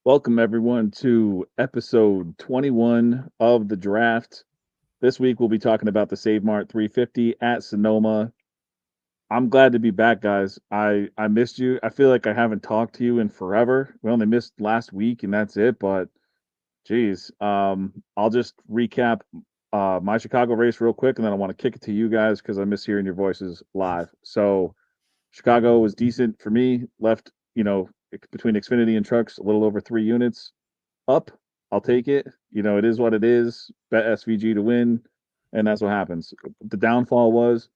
Welcome everyone to episode 21 of the draft. This week we'll be talking about the Save Mart 350 at Sonoma. I'm glad to be back, guys. I missed you. I feel like I haven't talked to you in forever. We only missed last week and that's it, but geez. I'll just recap my Chicago race real quick and then I want to kick it to you guys because I miss hearing your voices live. So Chicago was decent for me. Left, between Xfinity and trucks, a little over 3 units up. I'll take it. It is what it is. Bet SVG to win, and that's what happens. The downfall was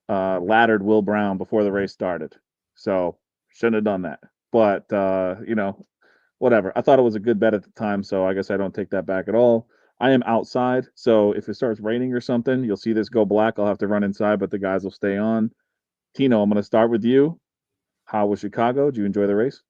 laddered Will Brown before the race started, so shouldn't have done that. But whatever. I thought it was a good bet at the time, so I guess I don't take that back at all. I am outside, so if it starts raining or something, you'll see this go black. I'll have to run inside, but the guys will stay on. Tino, I'm going to start with you. How was Chicago? Did you enjoy the race?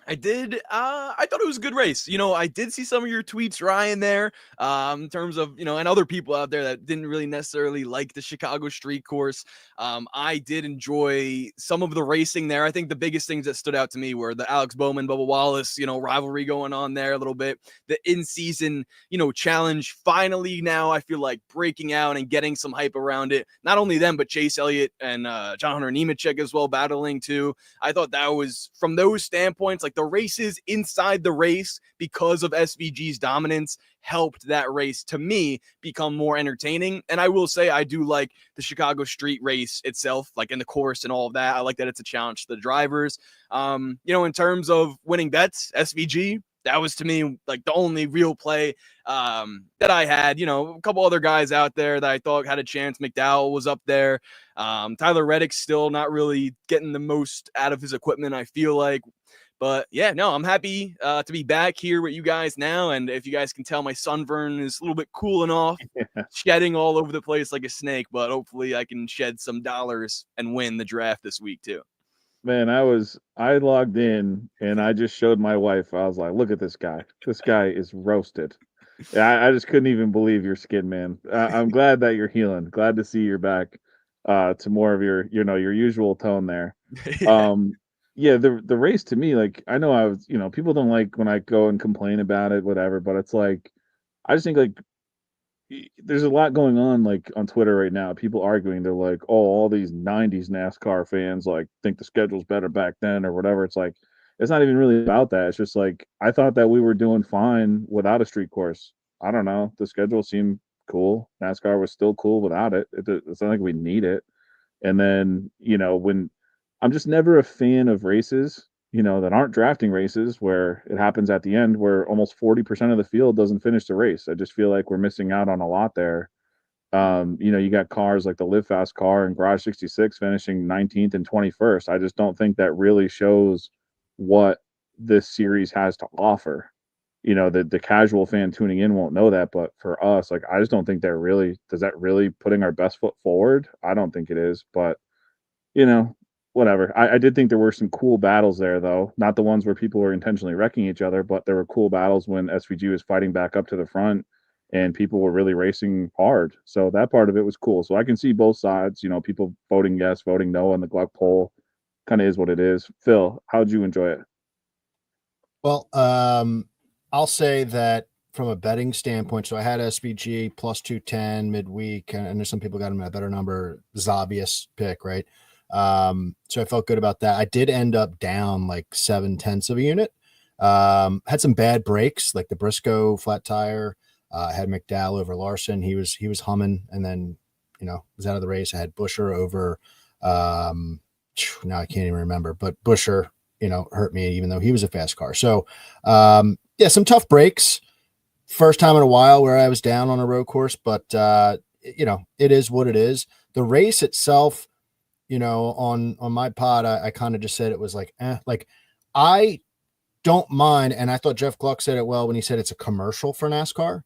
I did. I thought it was a good race. I did see some of your tweets, Ryan, there, in terms of, and other people out there that didn't really necessarily like the Chicago street course. I did enjoy some of the racing there. I think the biggest things that stood out to me were the Alex Bowman, Bubba Wallace, rivalry going on there a little bit. The in-season, challenge finally now I feel like breaking out and getting some hype around it. Not only them, but Chase Elliott and John Hunter Nemechek as well battling too. I thought that was, from those standpoints, like the races inside the race, because of SVG's dominance, helped that race to me become more entertaining. And I will say, I do like the Chicago street race itself, like in the course and all of that. I like that it's a challenge to the drivers. In terms of winning bets, SVG, that was to me like the only real play that I had. A couple other guys out there that I thought had a chance. McDowell was up there. Tyler Reddick's still not really getting the most out of his equipment, I feel like. But yeah, no, I'm happy to be back here with you guys now. And if you guys can tell, my sunburn is a little bit cooling off, shedding all over the place like a snake. But hopefully I can shed some dollars and win the draft this week too. Man, I logged in and I just showed my wife. I was like, "Look at this guy. This guy is roasted." I just couldn't even believe your skin, man. I'm glad that you're healing. Glad to see you're back to more of your usual tone there. Yeah. Um, yeah, the race to me, like I know I was, people don't like when I go and complain about it, whatever, but it's like I just think like there's a lot going on like on Twitter right now. People arguing, they're like, "Oh, all these '90s NASCAR fans like think the schedule's better back then or whatever." It's like it's not even really about that. It's just like I thought that we were doing fine without a street course. I don't know. The schedule seemed cool. NASCAR was still cool without it. It's not like we need it. And then, when I'm just never a fan of races, that aren't drafting races where it happens at the end where almost 40% of the field doesn't finish the race. I just feel like we're missing out on a lot there. You got cars like the Live Fast car and Garage 66 finishing 19th and 21st. I just don't think that really shows what this series has to offer. The casual fan tuning in won't know that, but for us, like I just don't think does that really putting our best foot forward? I don't think it is, but you know, whatever. I did think there were some cool battles there, though. Not the ones where people were intentionally wrecking each other, but there were cool battles when SVG was fighting back up to the front and people were really racing hard. So that part of it was cool. So I can see both sides, people voting yes, voting no on the Gluck poll. Kind of is what it is. Phil, how'd you enjoy it? Well, I'll say that from a betting standpoint, so I had SVG plus 210 midweek, and there's some people got him at a better number. It's obvious pick, right? So I felt good about that. I did end up down like 0.7 of a unit. Had some bad breaks, like the Briscoe flat tire. I had McDowell over Larson. He was humming, and then was out of the race. I had Busher over. Now I can't even remember, but Busher hurt me, even though he was a fast car. So, yeah, some tough breaks. First time in a while where I was down on a road course, but it is what it is. The race itself, on my pod, I kind of just said it was like, like I don't mind. And I thought Jeff Gluck said it well when he said it's a commercial for NASCAR,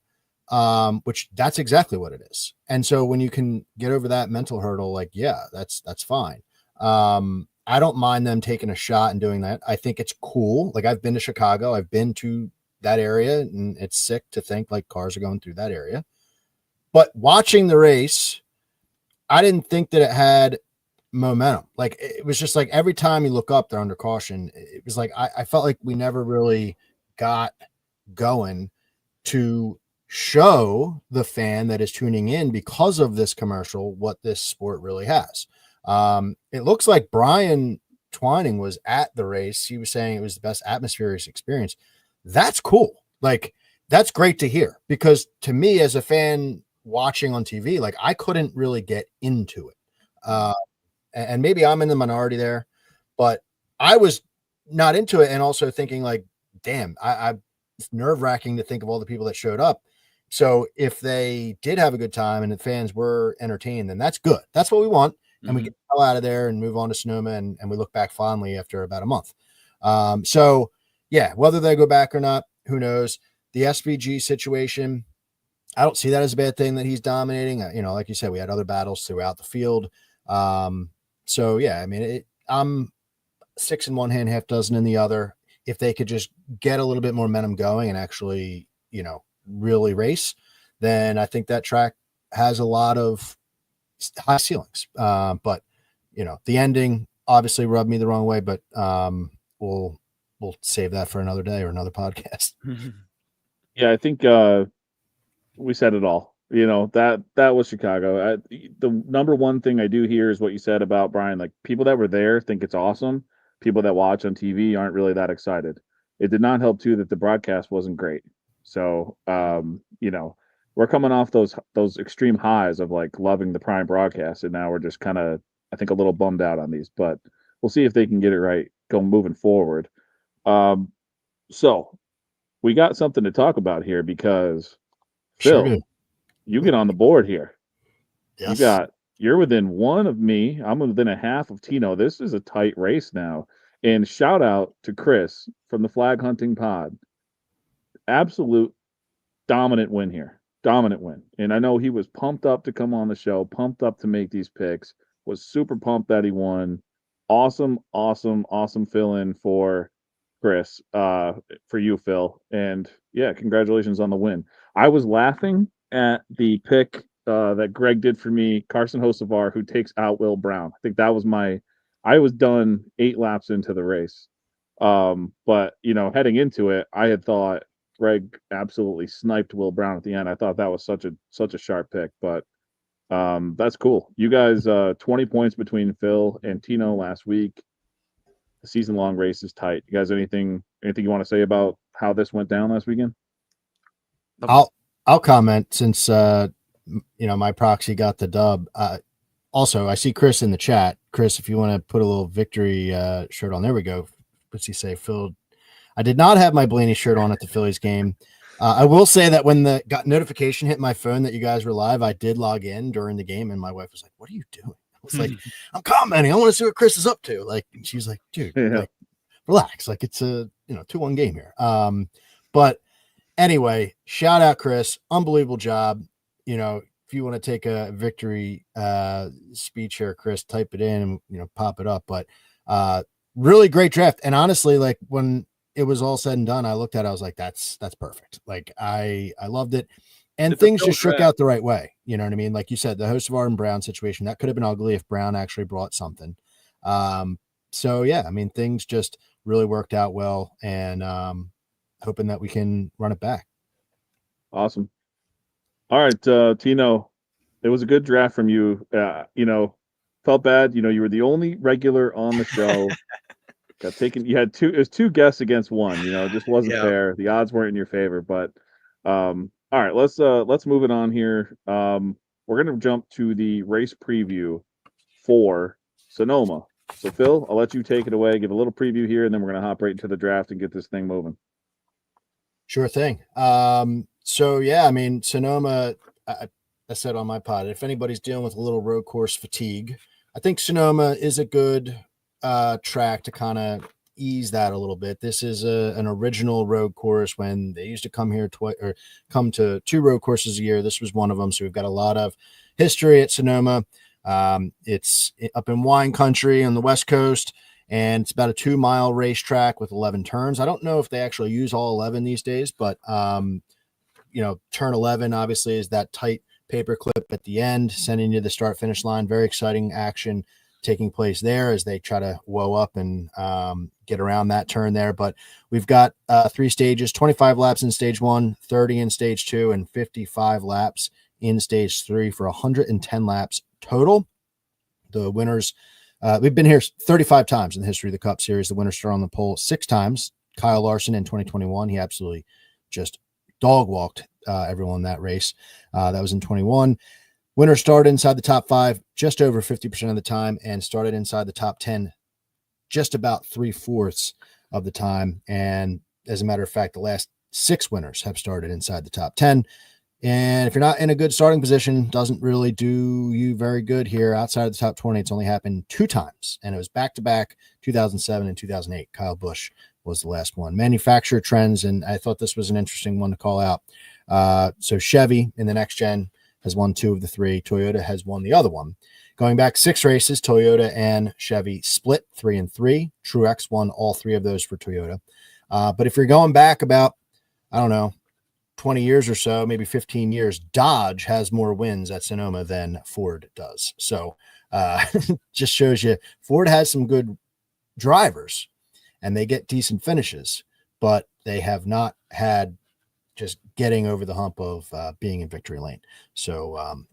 which that's exactly what it is. And so when you can get over that mental hurdle, like, yeah, that's fine. I don't mind them taking a shot and doing that. I think it's cool. Like I've been to Chicago, I've been to that area, and it's sick to think like cars are going through that area. But watching the race, I didn't think that it had momentum. Like it was just like every time you look up, they're under caution. It was like I felt like we never really got going to show the fan that is tuning in because of this commercial what this sport really has. It looks like Brian Twining was at the race. He was saying it was the best atmospheric experience. That's cool. Like, that's great to hear, because to me as a fan watching on TV, like, I couldn't really get into it. And maybe I'm in the minority there, but I was not into it. And also thinking like, damn, it's nerve wracking to think of all the people that showed up. So if they did have a good time and the fans were entertained, then that's good. That's what we want. And we get the hell out of there and move on to Sonoma, and we look back fondly after about a month. So yeah, whether they go back or not, who knows? The SVG situation, I don't see that as a bad thing that he's dominating. Like you said, we had other battles throughout the field. So yeah, I mean, I'm 6 in one hand, half dozen in the other. If they could just get a little bit more momentum going and actually, really race, then I think that track has a lot of high ceilings. But the ending obviously rubbed me the wrong way, but we'll save that for another day or another podcast. Yeah, I think we said it all. That was Chicago. The number one thing I do hear is what you said about Brian. Like, people that were there think it's awesome. People that watch on TV aren't really that excited. It did not help too that the broadcast wasn't great. So, we're coming off those extreme highs of like loving the Prime broadcast, and now we're just kind of, I think, a little bummed out on these. But we'll see if they can get it right moving forward. So we got something to talk about here, because Phil, Sure do. you get on the board here. Yes. You're within one of me. I'm within a half of Tino. This is a tight race now. And shout out to Chris from the Flag Hunting Pod. Absolute dominant win here. Dominant win. And I know he was pumped up to come on the show, pumped up to make these picks, was super pumped that he won. Awesome, awesome, awesome fill in for Chris, for you, Phil. And yeah, congratulations on the win. I was laughing at the pick that Greg did for me, Carson Hocevar, who takes out Will Brown. I think that was I was done 8 laps into the race. But heading into it, I had thought Greg absolutely sniped Will Brown at the end. I thought that was such a sharp pick, but that's cool. You guys, 20 points between Phil and Tino last week. The season-long race is tight. You guys, anything you want to say about how this went down last weekend? I'll comment, since my proxy got the dub. Also, I see Chris in the chat. Chris, if you want to put a little victory shirt on, there we go. What's he say? Phil, I did not have my Blaney shirt on at the Phillies game. I will say that when the notification hit my phone that you guys were live, I did log in during the game, and my wife was like, "What are you doing?" I was like, "I'm commenting. I want to see what Chris is up to." Like, and she's like, "Dude, like, relax. Like, it's a 2-1 game here." But anyway, shout out Chris. Unbelievable job. If you want to take a victory speech here, Chris, type it in and pop it up. But really great draft. And honestly, like, when it was all said and done, I looked at it, I was like, that's perfect. Like, I loved it. And things just shook out the right way. You know what I mean? Like you said, the Hocevar and Brown situation, that could have been ugly if Brown actually brought something. So yeah, I mean, things just really worked out well, and hoping that we can run it back. Awesome. All right, Tino, it was a good draft from you. Felt bad. You were the only regular on the show. Got taken. You had it was 2 guests against 1. It just wasn't fair. The odds weren't in your favor. But all right, let's move it on here. We're gonna jump to the race preview for Sonoma. So Phil, I'll let you take it away. Give a little preview here, and then we're gonna hop right into the draft and get this thing moving. Sure thing. So yeah, I mean, Sonoma, I said on my pod, if anybody's dealing with a little road course fatigue, I think Sonoma is a good track to kind of ease that a little bit. This is an original road course. When they used to come here come to 2 road courses a year, this was one of them. So we've got a lot of history at Sonoma. It's up in wine country on the West Coast, and it's about a 2-mile racetrack with 11 turns. I don't know if they actually use all 11 these days, but turn 11 obviously is that tight paper clip at the end, sending you to the start finish line. Very exciting action taking place there as they try to woe up and get around that turn there. But we've got 3 stages, 25 laps in stage 1, 30 in stage 2, and 55 laps in stage 3 for 110 laps total. The winners, we've been here 35 times in the history of the Cup Series. The winners start on the pole 6 times. Kyle Larson in 2021, he absolutely just dog walked everyone in that race. That was in 21. Winners started inside the top 5 just over 50% of the time and started inside the top 10 just about 3/4 of the time. And as a matter of fact, the last 6 winners have started inside the top 10. And if you're not in a good starting position, doesn't really do you very good here. Outside of the top 20, it's only happened 2 times, and it was back-to-back 2007 and 2008. Kyle Busch was the last one. Manufacturer trends, and I thought this was an interesting one to call out. So Chevy in the next gen has won 2 of the 3. Toyota has won the other one. Going back 6 races, Toyota and Chevy split 3-3. Truex won all 3 of those for Toyota. But if you're going back about, I don't know, 20 years or so, maybe 15 years, Dodge has more wins at Sonoma than Ford does. So just shows you Ford has some good drivers and they get decent finishes, but they have not had just getting over the hump of being in victory lane. So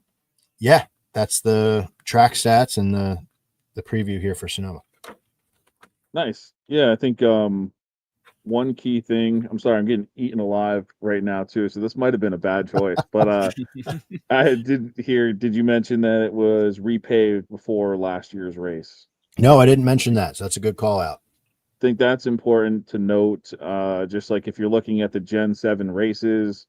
yeah, that's the track stats and the preview here for Sonoma. Nice. Yeah, I think one key thing, I'm sorry, I'm getting eaten alive right now too, so this might have been a bad choice, but I did hear, did you mention that it was repaved before last year's race? No, I didn't mention that, so that's a good call out. I think that's important to note. Just like if you're looking at the Gen 7 races,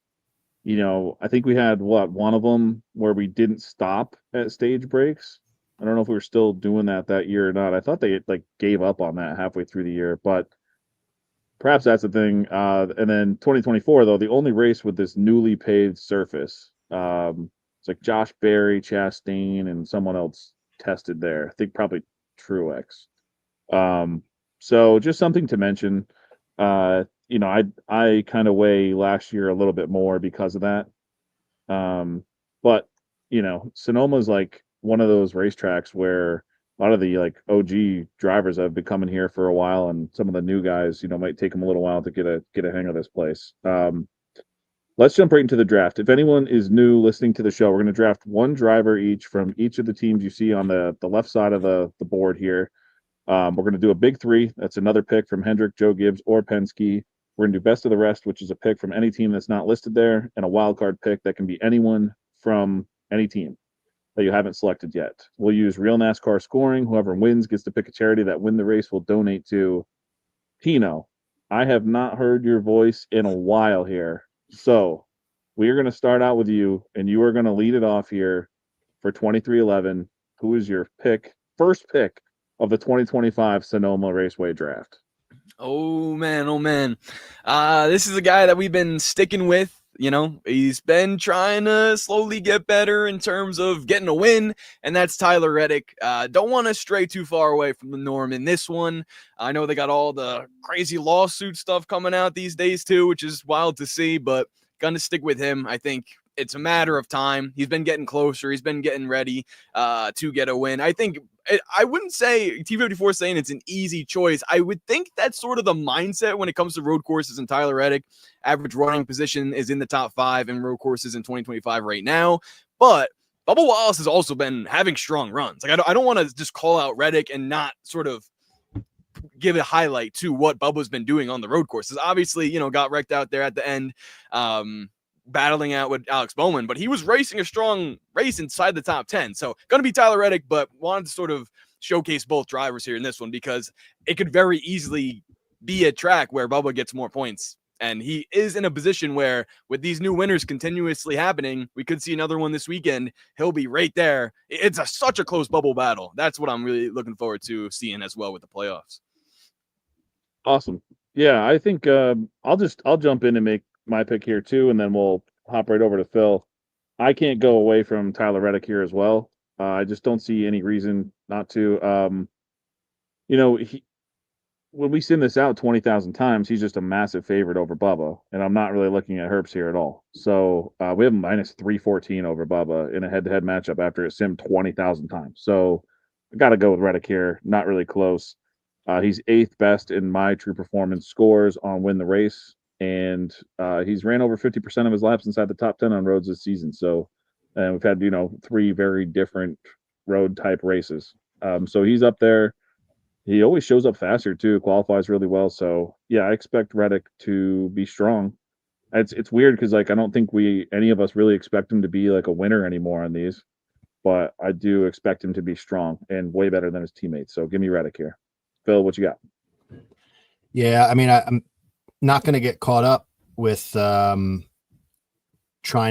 you know, I think we had one of them where we didn't stop at stage breaks. I don't know if we were still doing that year or not. I thought they like gave up on that halfway through the year, but perhaps that's the thing. And then 2024, though, the only race with this newly paved surface. It's like Josh Berry, Chastain, and someone else tested there. I think probably Truex. So just something to mention. You know, I kind of weigh last year a little bit more because of that. But you know, Sonoma's like one of those racetracks where a lot of the like OG drivers have been coming here for a while, and some of the new guys, you know, might take them a little while to get a hang of this place. Let's jump right into the draft. If anyone is new listening to the show, we're going to draft one driver each from each of the teams you see on the left side of the board here. We're going to do a big 3. That's another pick from Hendrick, Joe Gibbs, or Penske. We're going to do best of the rest, which is a pick from any team that's not listed there, and a wild card pick that can be anyone from any team that you haven't selected yet. We'll use real NASCAR scoring. Whoever wins gets to pick a charity that win the race will donate to. Tino, I have not heard your voice in a while here. So we are going to start out with you, and you are going to lead it off here for 2311. Who is your pick? First pick of the 2025 Sonoma Raceway Draft. Oh man, oh man. This is a guy that we've been sticking with. You know, he's been trying to slowly get better in terms of getting a win, and that's Tyler Reddick. Don't want to stray too far away from the norm in this one. I know they got all the crazy lawsuit stuff coming out these days too, which is wild to see, but gonna stick with him. I think it's a matter of time. He's been getting closer. He's been getting ready to get a win. I think I wouldn't say T54 saying it's an easy choice. I would think that's sort of the mindset when it comes to road courses, and Tyler Reddick, average running position is in the top 5 in road courses in 2025 right now. But Bubba Wallace has also been having strong runs. Like I don't want to just call out Reddick and not sort of give a highlight to what Bubba's been doing on the road courses. Obviously, you know, got wrecked out there at the end, battling out with Alex Bowman, but he was racing a strong race inside the top 10. So going to be Tyler Reddick, but wanted to sort of showcase both drivers here in this one because it could very easily be a track where Bubba gets more points. And he is in a position where with these new winners continuously happening, we could see another one this weekend. He'll be right there. It's such a close bubble battle. That's what I'm really looking forward to seeing as well with the playoffs. Awesome. Yeah, I think I'll jump in and make my pick here too, and then we'll hop right over to Phil. I can't go away from Tyler Reddick here as well. I just don't see any reason not to. You know, when we send this out 20,000 times, he's just a massive favorite over Bubba, and I'm not really looking at Herbst here at all. So we have minus 314 over Bubba in a head-to-head matchup after it simmed 20,000 times. So I got to go with Reddick here. Not really close. He's 8th best in my true performance scores on Win the Race, and he's ran over 50% of his laps inside the top 10 on roads this season. So, and we've had 3 very different road type races. So he's up there. He always shows up faster too. Qualifies really well. So yeah, I expect Reddick to be strong. It's weird because like I don't think any of us really expect him to be like a winner anymore on these, but I do expect him to be strong and way better than his teammates. So give me Reddick here. Phil, what you got? Yeah, I mean, I'm not going to get caught up with trying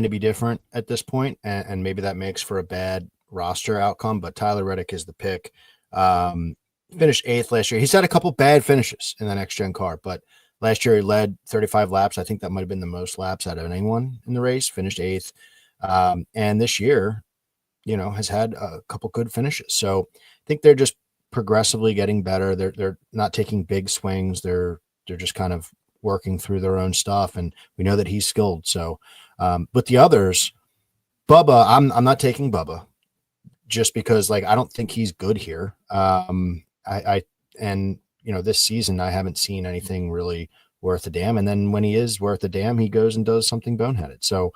to be different at this point, and maybe that makes for a bad roster outcome. But Tyler Reddick is the pick. Finished 8th last year. He's had a couple bad finishes in the next gen car, but last year he led 35 laps. I think that might have been the most laps out of anyone in the race. Finished 8th, and this year, has had a couple good finishes. So I think they're just progressively getting better. They're not taking big swings. They're just kind of working through their own stuff, and we know that he's skilled. So, but the others, Bubba, I'm not taking Bubba just because like I don't think he's good here. This season I haven't seen anything really worth a damn. And then when he is worth a damn, he goes and does something boneheaded. So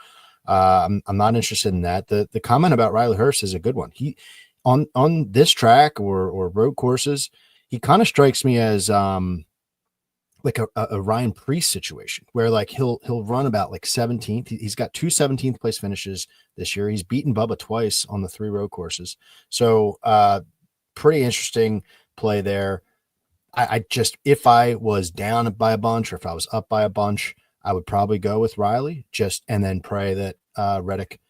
I'm not interested in that. The comment about Riley Hurst is a good one. He on this track or road courses, he kind of strikes me as like a Ryan Preece situation where like he'll run about like 17th. He's got 2 17th place finishes this year. He's beaten Bubba twice on the 3 road courses. So pretty interesting play there. I just, if I was down by a bunch or if I was up by a bunch, I would probably go with Riley and then pray that Reddick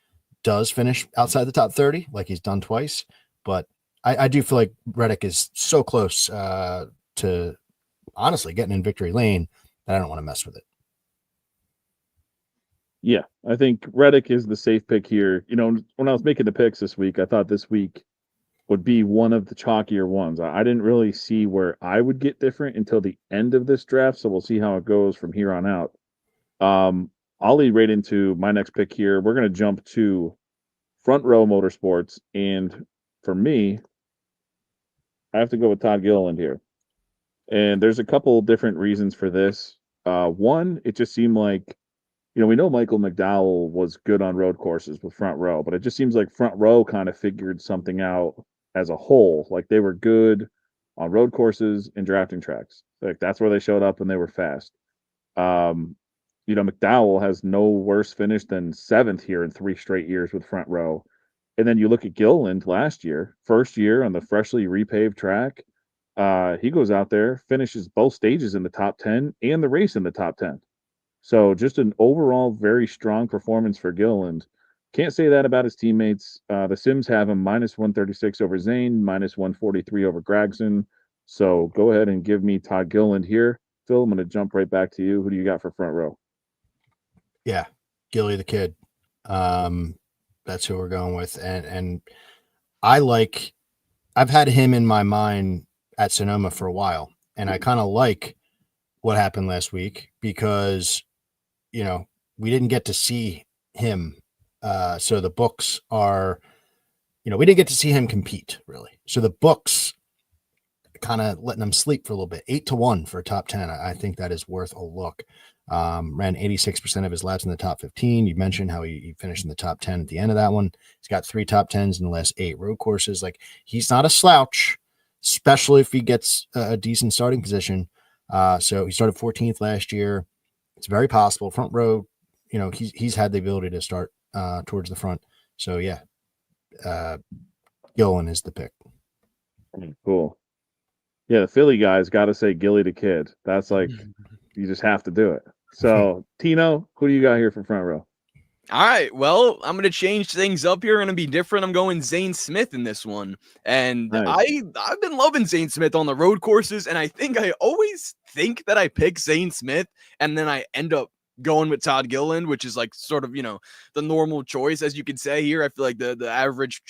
does finish outside the top 30 like he's done twice. But I do feel like Reddick is so close to honestly getting in victory lane that I don't want to mess with it. Yeah, I think Reddick is the safe pick here. When I was making the picks this week, I thought this week would be one of the chalkier ones. I didn't really see where I would get different until the end of this draft, so we'll see how it goes from here on out. I'll lead right into my next pick here. We're going to jump to Front Row Motorsports, and for me, I have to go with Todd Gilliland here. And there's a couple different reasons for this. One, it just seemed like, we know Michael McDowell was good on road courses with Front Row, but it just seems like Front Row kind of figured something out as a whole. Like they were good on road courses and drafting tracks. Like that's where they showed up and they were fast. McDowell has no worse finish than 7th here in 3 straight years with Front Row. And then you look at Gilliland last year, first year on the freshly repaved track. He goes out there, finishes both stages in the top 10 and the race in the top 10. So just an overall very strong performance for Gilliland. Can't say that about his teammates. The Sims have him minus 136 over Zane, minus 143 over Gragson. So go ahead and give me Todd Gilliland here. Phil, I'm going to jump right back to you. Who do you got for Front Row? Yeah, Gilly the Kid. That's who we're going with. And I've had him in my mind at Sonoma for a while. And I kind of like what happened last week because, we didn't get to see him. So the books are, we didn't get to see him compete really. So the books kind of letting him sleep for a little bit. 8-1 for a top 10. I think that is worth a look. Ran 86% of his laps in the top 15. You mentioned how he finished in the top 10 at the end of that one. He's got 3 top 10s in the last 8 road courses. Like he's not a slouch, especially if he gets a decent starting position. So he started 14th last year. It's very possible. Front Row, he's had the ability to start towards the front. So yeah, Gillen is the pick. Cool. Yeah, the Philly guys got to say Gilly the Kid. That's like, you just have to do it. So, Tino, who do you got here for Front Row? All right, well, I'm going to change things up here. I'm going to be different. I'm going Zane Smith in this one. And nice. I've been loving Zane Smith on the road courses, and I think I always think that I pick Zane Smith, and then I end up going with Todd Gilliland, which is like sort of, the normal choice, as you could say here. I feel like the average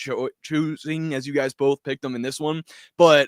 choosing, as you guys both picked them in this one. But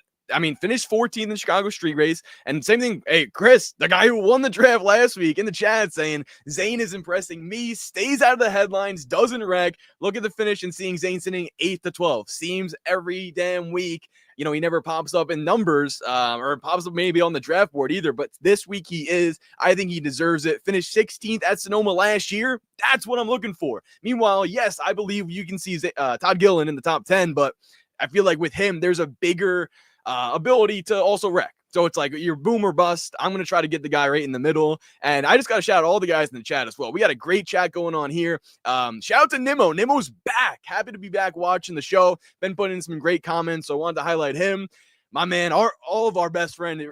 finished 14th in the Chicago street race. And same thing. Hey, Chris, the guy who won the draft last week in the chat saying Zane is impressing me, stays out of the headlines, doesn't wreck. Look at the finish and seeing Zane sitting 8th to 12th. Seems every damn week. he never pops up in numbers or pops up maybe on the draft board either. But this week he is. I think he deserves it. Finished 16th at Sonoma last year. That's what I'm looking for. Meanwhile, yes, I believe you can see Todd Gilliland in the top 10, but I feel like with him, there's a bigger ability to also wreck. So it's like you're boom or bust. I'm going to try to get the guy right in the middle. And I just got to shout out all the guys in the chat as well. We got a great chat going on here. Shout out to Nimmo. Nimmo's back. Happy to be back watching the show. Been putting in some great comments, so I wanted to highlight him. My man, all of our best friend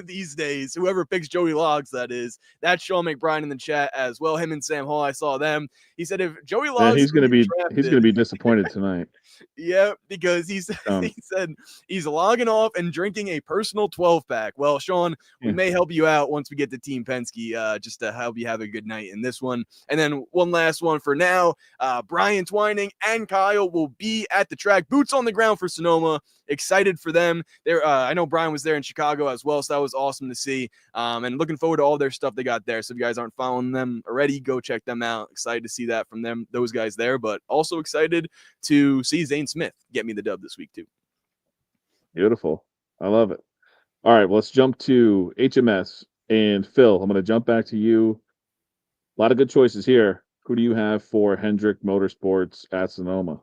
these days, whoever picks Joey Logs, that is. That's Sean McBride in the chat as well. Him and Sam Hall, I saw them. He said if Joey Logs he's gonna be disappointed tonight. Yeah, because he said he's logging off and drinking a personal 12-pack. Well, Sean, we may help you out once we get to Team Penske, just to help you have a good night in this one. And then one last one for now. Brian Twining and Kyle will be at the track, boots on the ground for Sonoma. Excited for them. I know Brian was there in Chicago as well, so that was awesome to see. And looking forward to all their stuff they got there. So if you guys aren't following them already, go check them out. Excited to see that from those guys there, but also excited to see Zane Smith get me the dub this week too. Beautiful. I love it. All right, well, let's jump to HMS and Phil. I'm going to jump back to you. A lot of good choices here. Who do you have for Hendrick Motorsports at Sonoma?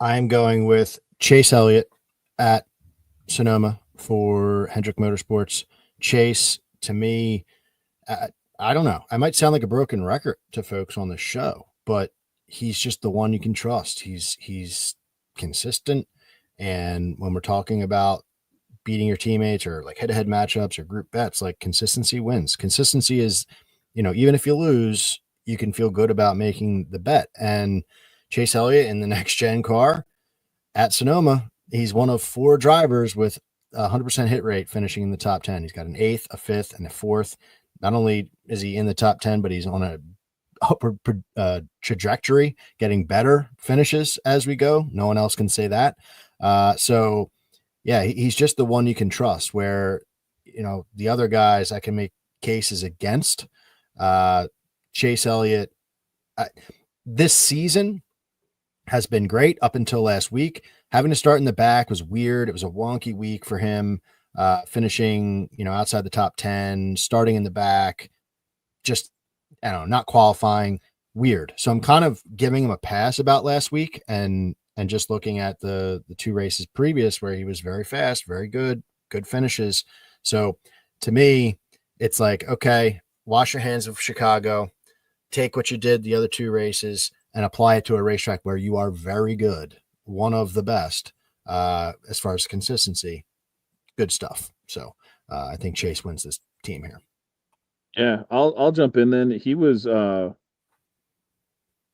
I'm going with Chase Elliott at Sonoma for Hendrick Motorsports. Chase, to me, I don't know. I might sound like a broken record to folks on the show, but he's just the one you can trust. He's consistent. And when we're talking about beating your teammates or like head-to-head matchups or group bets, like consistency wins. Consistency is, even if you lose, you can feel good about making the bet. And Chase Elliott in the next gen car at Sonoma, he's one of 4 drivers with 100% hit rate finishing in the top 10. He's got an 8th, a 5th, and a 4th. Not only is he in the top 10, but he's on a upward trajectory, getting better finishes as we go. No one else can say that. So yeah, he's just the one you can trust, where, the other guys I can make cases against. Chase Elliott, this season has been great up until last week. Having to start in the back was weird. It was a wonky week for him, finishing, outside the top 10, starting in the back, just, I don't know, not qualifying, weird. So I'm kind of giving him a pass about last week and just looking at the 2 races previous where he was very fast, very good finishes. So to me, it's like, okay, wash your hands of Chicago, take what you did the other 2 races and apply it to a racetrack where you are very good, one of the best as far as consistency. Good stuff. So I think Chase wins this team here. Yeah, I'll jump in then. He was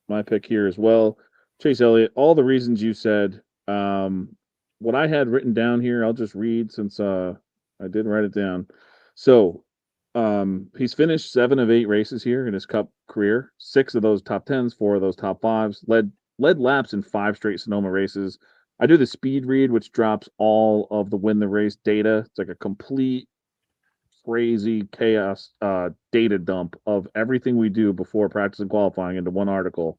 my pick here as well. Chase Elliott, all the reasons you said. What I had written down here, I'll just read since I didn't write it down. So he's finished 7 of 8 races here in his Cup career. 6 of those top 10s, 4 of those top 5s. Led laps in 5 straight Sonoma races. I do the speed read, which drops all of the win the race data. It's like a complete crazy chaos data dump of everything we do before practice and qualifying into one article,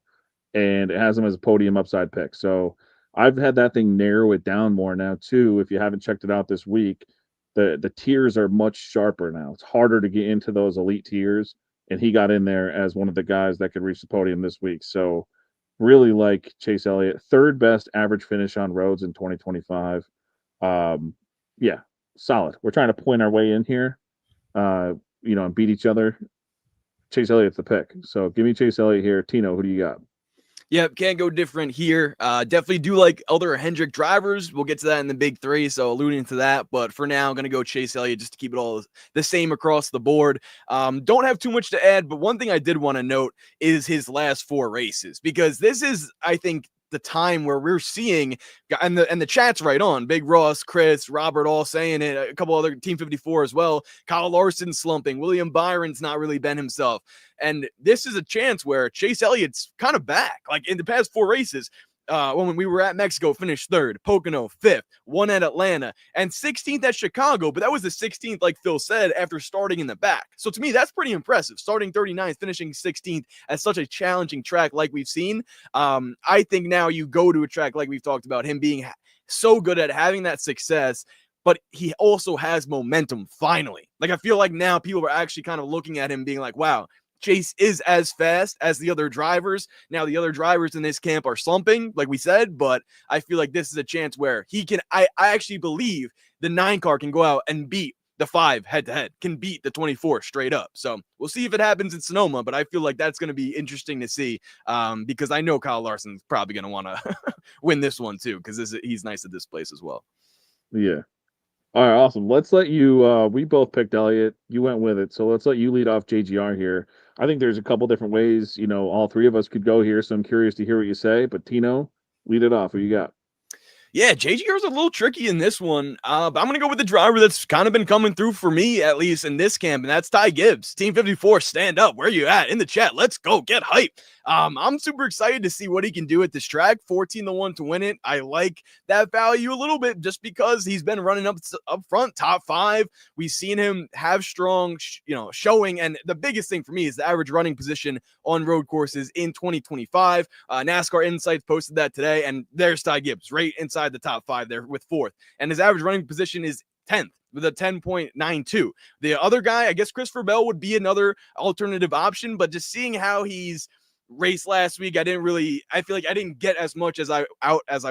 and it has him as a podium upside pick. So I've had that thing narrow it down more now too. If you haven't checked it out this week, the tiers are much sharper now. It's harder to get into those elite tiers, and he got in there as one of the guys that could reach the podium this week. So really like Chase Elliott, 3rd best average finish on roads in 2025. Yeah, solid. We're trying to point our way in here, and beat each other. Chase Elliott's the pick. So give me Chase Elliott here. Tino, who do you got? Yep, can't go different here. Definitely do like other Hendrick drivers. We'll get to that in the big 3, so alluding to that. But for now, I'm going to go Chase Elliott just to keep it all the same across the board. Don't have too much to add, but one thing I did want to note is his last 4 races, because this is, I think, the time where we're seeing, and the chat's right on, Big Ross, Chris, Robert all saying it, a couple other Team 54 as well. Kyle Larson slumping, William Byron's not really been himself. And this is a chance where Chase Elliott's kind of back. Like in the past 4 races, when we were at Mexico, finished 3rd, Pocono 5th, 1 at Atlanta, and 16th at Chicago. But that was the 16th, like Phil said, after starting in the back. So to me, that's pretty impressive. Starting 39th, finishing 16th at such a challenging track like we've seen. I think now you go to a track like we've talked about, him being so good at having that success, but he also has momentum finally. Like, I feel like now people are actually kind of looking at him being like, wow, Chase is as fast as the other drivers. Now, the other drivers in this camp are slumping, like we said, but I feel like this is a chance where he can, I actually believe the 9 car can go out and beat the 5 head to head, can beat the 24 straight up. So we'll see if it happens in Sonoma, but I feel like that's going to be interesting to see, because I know Kyle Larson's probably going to want to win this one too, because he's nice at this place as well. Yeah. All right, awesome. Let's let you. We both picked Elliott. You went with it, so let's let you lead off JGR here. I think there's a couple different ways. All three of us could go here, so I'm curious to hear what you say. But Tino, lead it off. Who you got? Yeah, JGR is a little tricky in this one, but I'm going to go with the driver that's kind of been coming through for me, at least in this camp, and that's Ty Gibbs. Team 54, stand up. Where you at? In the chat. Let's go. Get hype. I'm super excited to see what he can do at this track. 14-1 to win it. I like that value a little bit just because he's been running up front, top 5. We've seen him have strong, showing, and the biggest thing for me is the average running position on road courses in 2025. NASCAR Insights posted that today, and there's Ty Gibbs right inside the top 5 there with 4th, and his average running position is 10th with a 10.92. The other guy, I guess Christopher Bell would be another alternative option, but just seeing how he's raced last week, I feel like I didn't get as much as I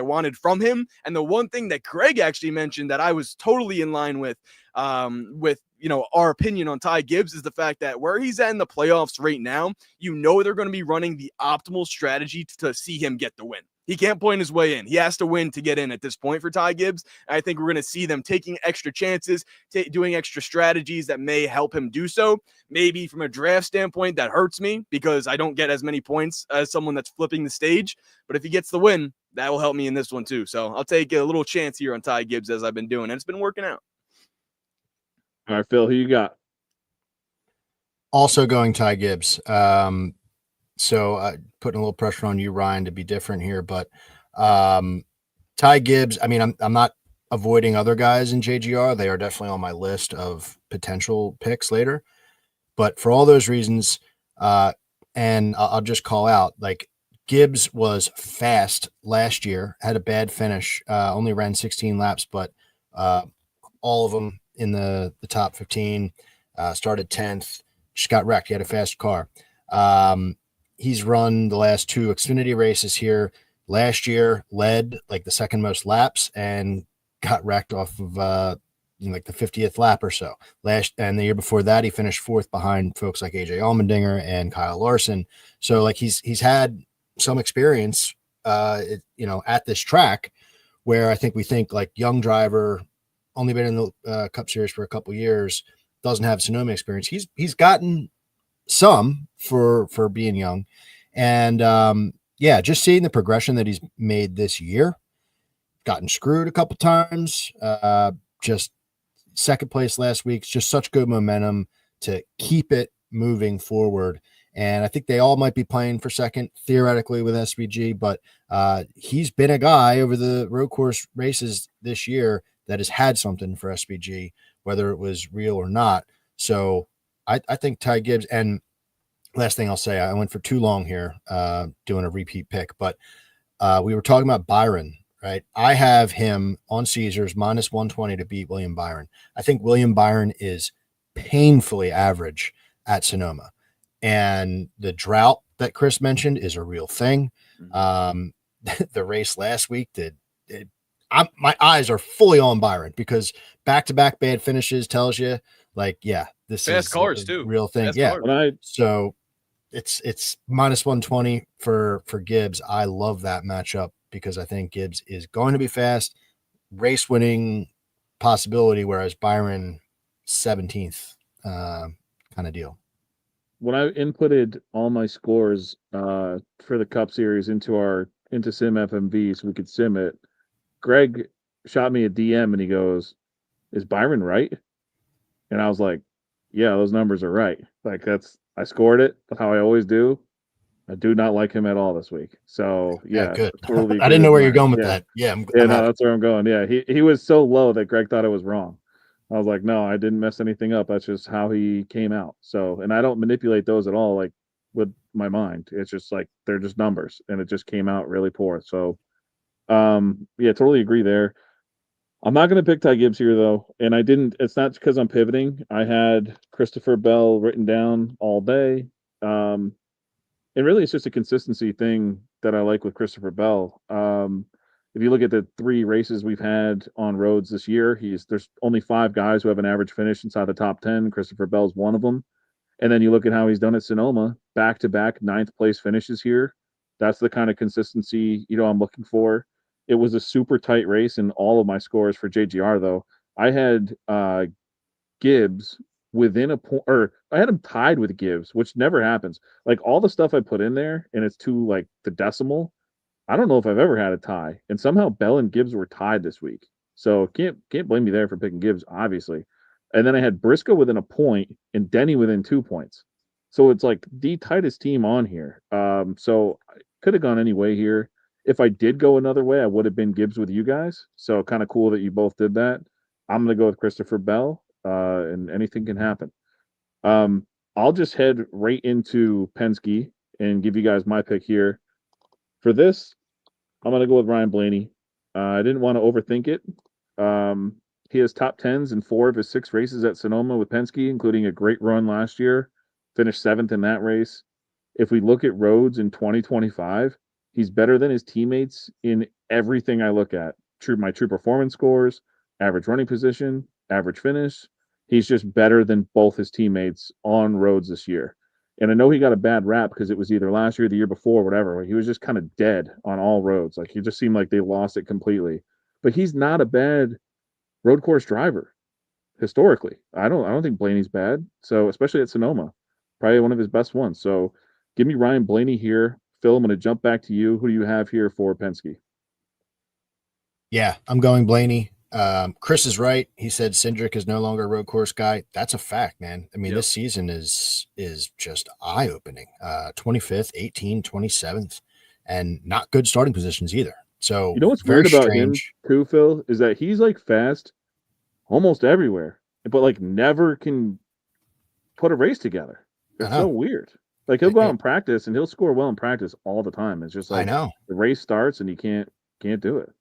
wanted from him. And the one thing that Greg actually mentioned that I was totally in line with our opinion on Ty Gibbs is the fact that where he's at in the playoffs right now, they're going to be running the optimal strategy to see him get the win. He can't point his way in. He has to win to get in at this point for Ty Gibbs. I think we're going to see them taking extra chances, doing extra strategies that may help him do so. Maybe from a draft standpoint, that hurts me because I don't get as many points as someone that's flipping the stage. But if he gets the win, that will help me in this one too. So I'll take a little chance here on Ty Gibbs as I've been doing, and it's been working out. All right, Phil, who you got? Also going Ty Gibbs. So putting a little pressure on you, Ryan, to be different here, but Ty Gibbs, I mean, I'm not avoiding other guys in JGR. They are definitely on my list of potential picks later, but for all those reasons, and I'll just call out, like, Gibbs was fast last year, had a bad finish, only ran 16 laps, but all of them in the top 15, started 10th, just got wrecked. He had a fast car. He's run the last 2 Xfinity races here. Last year, led like the second most laps and got wrecked off of like the 50th lap or so. And the year before that, he finished 4th behind folks like AJ Allmendinger and Kyle Larson. So like he's had some experience, at this track, where I think we think like young driver, only been in the Cup Series for a couple years, doesn't have Sonoma experience. He's gotten some for being young, and just seeing the progression that he's made this year. Gotten screwed a couple times, just second place last week. It's just such good momentum to keep it moving forward, and I think they all might be playing for second theoretically with SVG, but he's been a guy over the road course races this year that has had something for SVG, whether it was real or not. So I think Ty Gibbs, and last thing I'll say, I went for too long here doing a repeat pick, but we were talking about Byron, right? I have him on Caesars minus 120 to beat William Byron. I think William Byron is painfully average at Sonoma, and the drought that Chris mentioned is a real thing. The race last week my eyes are fully on Byron because back-to-back bad finishes tells you, like, yeah, this fast is cars a too. Real thing. Fast yeah. cars. So it's minus 120 for Gibbs. I love that matchup because I think Gibbs is going to be fast, race winning possibility, whereas Byron 17th kind of deal. When I inputted all my scores for the Cup Series into Sim FMV so we could sim it, Greg shot me a DM and he goes, "Is Byron right?" And I was like, "Yeah, those numbers are right." Like, I scored it how I always do. I do not like him at all this week. So yeah, good. Totally. I didn't know where you're going with that. Yeah, that's where I'm going. Yeah, he was so low that Greg thought it was wrong. I was like, no, I didn't mess anything up. That's just how he came out. So, and I don't manipulate those at all, like with my mind. It's just like they're just numbers, and it just came out really poor. So Yeah, totally agree there. I'm not going to pick Ty Gibbs here though, and I didn't. It's not because I'm pivoting. I had Christopher Bell written down all day. Um, and really, it's just a consistency thing that I like with Christopher Bell. If you look at the 3 races we've had on roads this year, there's only 5 guys who have an average finish inside the top 10. Christopher Bell's one of them. And then you look at how he's done at Sonoma, back to back 9th place finishes here. That's the kind of consistency I'm looking for. It was a super tight race in all of my scores for JGR though. I had Gibbs within a point, or I had him tied with Gibbs, which never happens. Like all the stuff I put in there, and it's to like the decimal. I don't know if I've ever had a tie, and somehow Bell and Gibbs were tied this week. So can't blame me there for picking Gibbs, obviously. And then I had Briscoe within a point and Denny within 2 points. So it's like the tightest team on here. So I could have gone any way here. If I did go another way, I would have been Gibbs with you guys. So kind of cool that you both did that. I'm gonna go with Christopher Bell, and anything can happen. I'll just head right into Penske and give you guys my pick here. For this, I'm going to go with Ryan Blaney. I didn't want to overthink it. He has top 10s in 4 of his 6 races at Sonoma with Penske, including a great run last year. Finished 7th in that race. If we look at roads in 2025, he's better than his teammates in everything I look at. My true performance scores, average running position, average finish. He's just better than both his teammates on roads this year. And I know he got a bad rap because it was either last year or the year before, whatever. He was just kind of dead on all roads. Like he just seemed like they lost it completely. But he's not a bad road course driver historically. I don't think Blaney's bad. So especially at Sonoma, probably one of his best ones. So give me Ryan Blaney here. Phil, I'm going to jump back to you. Who do you have here for Penske? Yeah, I'm going Blaney. Chris is right. He said Cindric is no longer a road course guy. That's a fact, man. I mean, This season is just eye opening. 25th, 18, 27th, and not good starting positions either. So you know what's very weird about strange. him too, Phil, is that he's like fast almost everywhere, but like never can put a race together. It's so weird. Like he'll go out and practice and he'll score well in practice all the time. It's just like I know the race starts and he can't do it.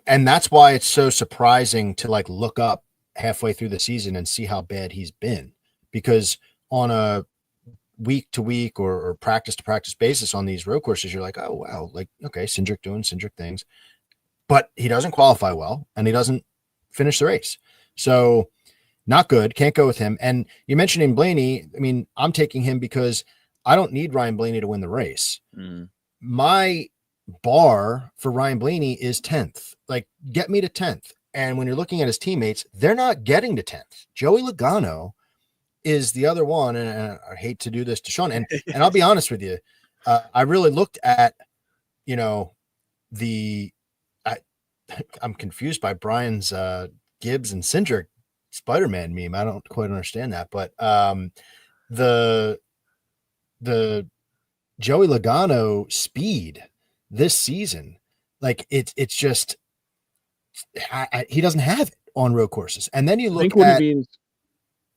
And that's why it's so surprising to like look up halfway through the season and see how bad he's been, because on a week to week or practice to practice basis on these road courses, you're like, oh wow, like okay, Cindric doing Cindric things, but he doesn't qualify well and he doesn't finish the race. So not good. Can't go with him. And you mentioned him, Blaney. I mean, I'm taking him because I don't need Ryan Blaney to win the race. My bar for Ryan Blaney is 10th. Like, get me to 10th. And when you're looking at his teammates, they're not getting to 10th. Joey Logano is the other one. And I hate to do this to Sean. And I'll be honest with you. I really looked at, I'm confused by Brian's Gibbs and Cindric Spider-Man meme. I don't quite understand that, but the Joey Logano speed this season, like it's just he doesn't have it on road courses. And then you look what at he means.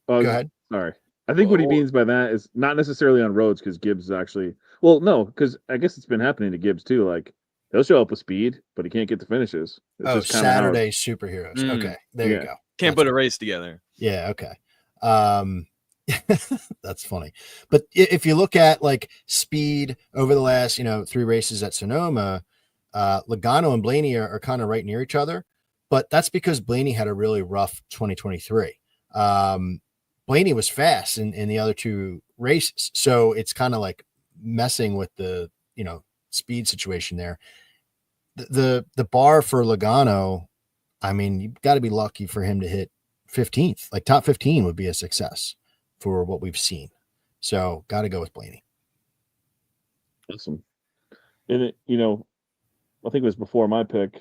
go ahead. Sorry. I think what he means by that is not necessarily on roads, because Gibbs is actually no, because I guess it's been happening to Gibbs too. Like he'll show up with speed, but he can't get the finishes. It's just Saturday superheroes. Okay, there you go. Can't put a race together. Yeah. Okay. That's funny. But if you look at like speed over the last, 3 races at Sonoma, Logano and Blaney are kind of right near each other, but that's because Blaney had a really rough 2023. Blaney was fast in the other 2 races. So it's kind of like messing with the, speed situation there. The bar for Logano, I mean, you've got to be lucky for him to hit 15th. Like top 15 would be a success for what we've seen. So got to go with Blaney. Awesome. And I think it was before my pick.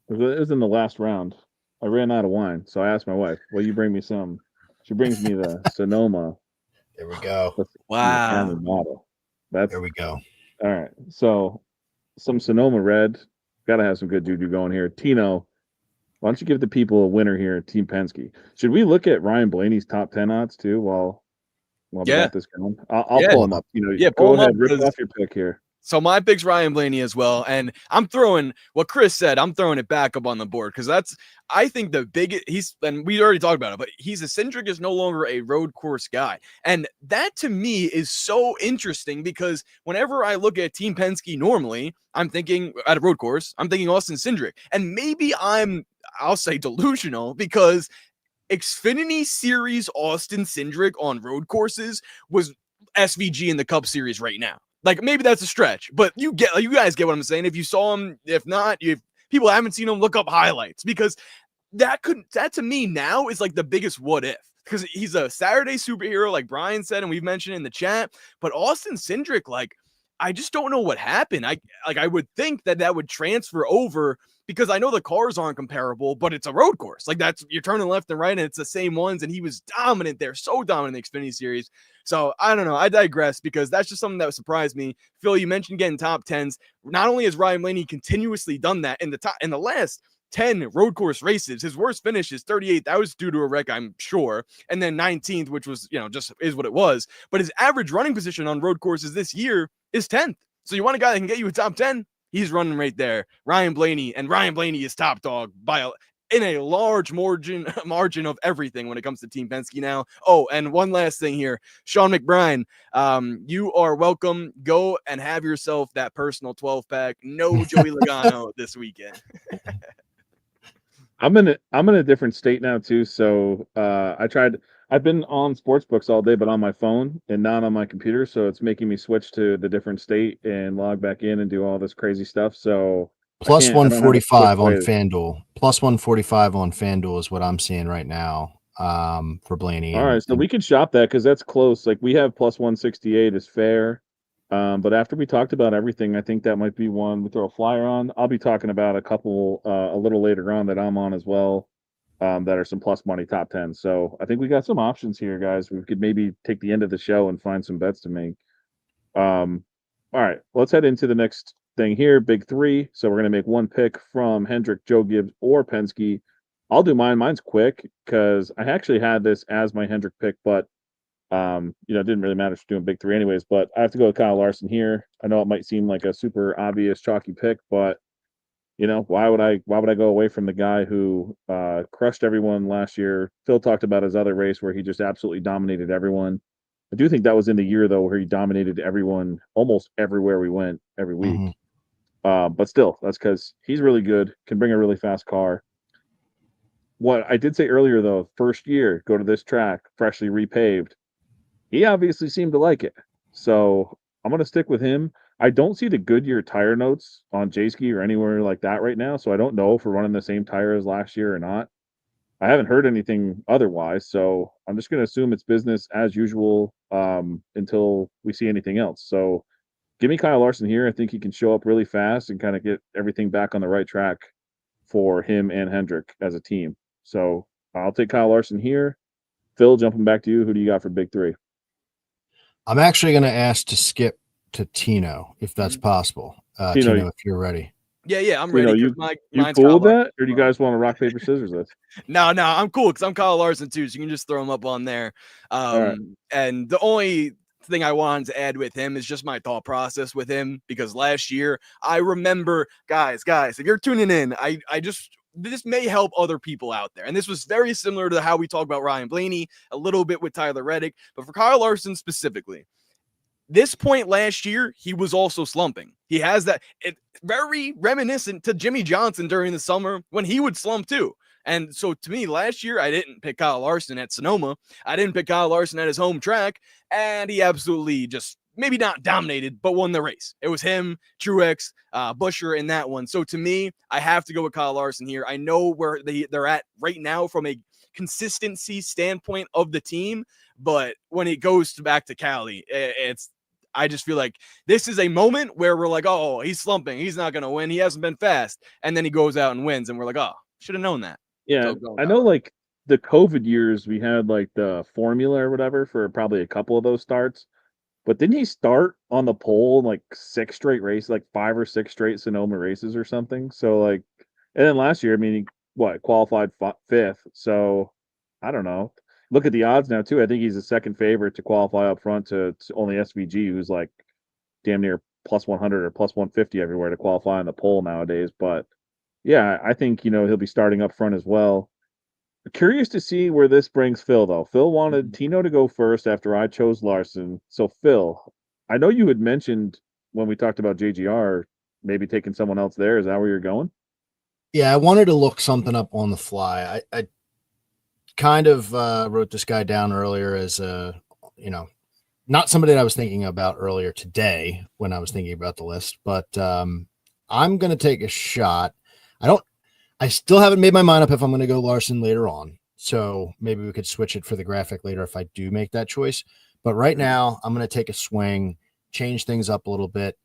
It was in the last round. I ran out of wine, so I asked my wife, "Will you bring me some?" She brings me the Sonoma. There we go. Wow. Model. There we go. All right. So some Sonoma red. Got to have some good juju going here. Tino, why don't you give the people a winner here at Team Penske? Should we look at Ryan Blaney's top 10 odds too while we got this going? I'll pull him up. pull go him ahead, up, rip off your pick here. So my pick's Ryan Blaney as well, and I'm throwing what Chris said. I'm throwing it back up on the board because I think the biggest and we already talked about it, but Cindric is no longer a road course guy, and that to me is so interesting because whenever I look at Team Penske normally, I'm thinking at a road course, I'm thinking Austin Cindric, and maybe I'll say delusional because Xfinity Series Austin Cindric on road courses was SVG in the Cup Series right now. Like maybe that's a stretch, but you guys get what I'm saying. If you saw him, if not, if people haven't seen him, look up highlights because that to me now is like the biggest what if because he's a Saturday superhero, like Brian said, and we've mentioned in the chat. But Austin Cindric, like, I just don't know what happened. I would think that would transfer over because I know the cars aren't comparable, but it's a road course. Like you're turning left and right, and it's the same ones. And he was dominant there, so dominant in the Xfinity Series. So I don't know. I digress because that's just something that surprised me. Phil, you mentioned getting top tens. Not only has Ryan Blaney continuously done that in the last 10 road course races, his worst finish is 38th. That was due to a wreck, I'm sure. And then 19th, which was, just is what it was. But his average running position on road courses this year is 10th. So you want a guy that can get you a top 10? He's running right there. Ryan Blaney, and Ryan Blaney is top dog in a large margin of everything when it comes to Team Penske now. Oh, and one last thing here. Sean McBride, you are welcome. Go and have yourself that personal 12-pack. No Joey Logano this weekend. I'm in a different state now too. So I've been on sports books all day, but on my phone and not on my computer. So it's making me switch to the different state and log back in and do all this crazy stuff. So plus I don't have a quick 145 on way to- FanDuel. Plus 145 on FanDuel is what I'm seeing right now for Blaney. All right, so we can shop that because that's close. Like we have plus 168 is fair. But after we talked about everything, I think that might be one we throw a flyer on. I'll be talking about a couple a little later on that I'm on as well, that are some plus money top 10. So I think we got some options here, guys. We could maybe take the end of the show and find some bets to make. All right, let's head into the next thing here, big three. So we're gonna make one pick from Hendrick, Joe Gibbs, or Penske. I'll do mine. Mine's quick because I actually had this as my Hendrick pick, but it didn't really matter for doing big three anyways, but I have to go with Kyle Larson here. I know it might seem like a super obvious chalky pick, but why would I go away from the guy who crushed everyone last year? Phil talked about his other race where he just absolutely dominated everyone. I do think that was in the year though where he dominated everyone almost everywhere we went every week. But still, that's because he's really good, can bring a really fast car. What I did say earlier though, first year, go to this track, freshly repaved. He obviously seemed to like it. So I'm going to stick with him. I don't see the Goodyear tire notes on J-Ski or anywhere like that right now. So I don't know if we're running the same tire as last year or not. I haven't heard anything otherwise. So I'm just going to assume it's business as usual until we see anything else. So give me Kyle Larson here. I think he can show up really fast and kind of get everything back on the right track for him and Hendrick as a team. So I'll take Kyle Larson here. Phil, jumping back to you. Who do you got for big three? I'm actually going to ask to skip to Tino, if that's possible. Tino, if you're ready. Yeah, I'm ready. You mine's cool Kyle with that, Larson. or do you guys want to rock paper scissors this? No, I'm cool because I'm Kyle Larson too, so you can just throw him up on there. Right. And the only thing I wanted to add with him is just my thought process with him because last year I remember, guys, if you're tuning in, this may help other people out there. And this was very similar to how we talk about Ryan Blaney, a little bit with Tyler Reddick, but for Kyle Larson specifically, this point last year, he was also slumping. He has that, very reminiscent to Jimmy Johnson during the summer when he would slump too. And so to me, last year, I didn't pick Kyle Larson at Sonoma. I didn't pick Kyle Larson at his home track. And he absolutely just maybe not dominated, but won the race. It was him, Truex, Buescher in that one. So to me, I have to go with Kyle Larson here. I know where they're at right now from a consistency standpoint of the team, but when it goes back to Cali, I just feel like this is a moment where we're like, oh, he's slumping. He's not going to win. He hasn't been fast. And then he goes out and wins. And we're like, oh, should have known that. Yeah, I know like the COVID years, we had like the formula or whatever for probably a couple of those starts. But didn't he start on the pole in like 6 straight races, like 5 or 6 straight Sonoma races or something? So like, and then last year, I mean, he qualified 5th. So I don't know. Look at the odds now too. I think he's the second favorite to qualify up front to only SVG, who's like damn near plus 100 or plus 150 everywhere to qualify on the pole nowadays. But yeah, I think, he'll be starting up front as well. Curious to see where this brings Phil, though. Phil wanted Tino to go first after I chose Larson. So, Phil, I know you had mentioned when we talked about JGR, maybe taking someone else there. Is that where you're going? Yeah, I wanted to look something up on the fly. I kind of wrote this guy down earlier as not somebody that I was thinking about earlier today when I was thinking about the list, but I'm going to take a shot. I still haven't made my mind up if I'm going to go Larson later on. So maybe we could switch it for the graphic later if I do make that choice. But right now, I'm going to take a swing, change things up a little bit,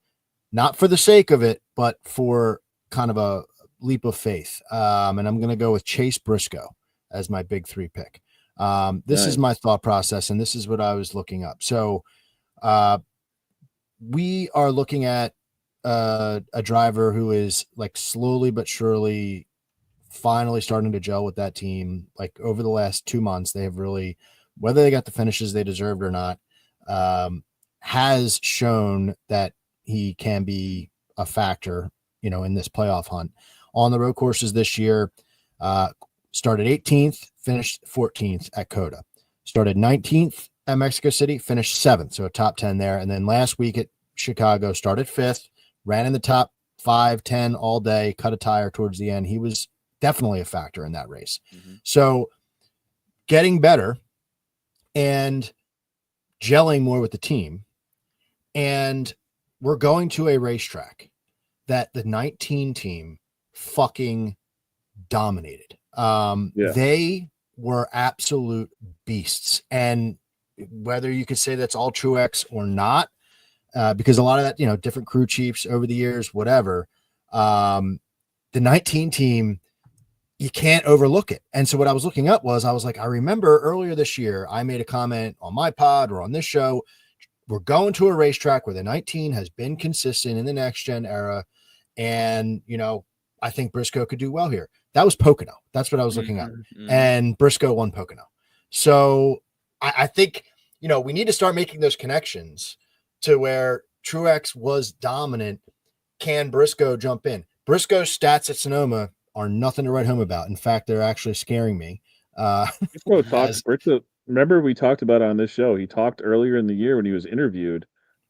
not for the sake of it, but for kind of a leap of faith. And I'm going to go with Chase Briscoe as my big 3 pick. This is my thought process, and this is what I was looking up. So we are looking at a driver who is like slowly but surely finally starting to gel with that team. Like over the last 2 months, they have really, whether they got the finishes they deserved or not, has shown that he can be a factor, in this playoff hunt. On the road courses this year, started 18th, finished 14th at Coda. Started 19th at Mexico City, finished 7th, so a top 10 there. And then last week at Chicago, started 5th, ran in the top 5, 10 all day, cut a tire towards the end. He was definitely a factor in that race. So getting better and gelling more with the team. And we're going to a racetrack that the 19 team fucking dominated. They were absolute beasts. And whether you could say that's all Truex or not, because a lot of that, different crew chiefs over the years, whatever, the 19 team, you can't overlook it. And so what I was looking up was, I was like, I remember earlier this year, I made a comment on my pod or on this show. We're going to a racetrack where the 19 has been consistent in the next gen era. And, I think Briscoe could do well here. That was Pocono. That's what I was looking up. And Briscoe won Pocono. So I think, we need to start making those connections to where Truex was dominant. Can Briscoe jump in? Briscoe's stats at Sonoma are nothing to write home about. In fact, they're actually scaring me. Briscoe, remember we talked about it on this show. He talked earlier in the year when he was interviewed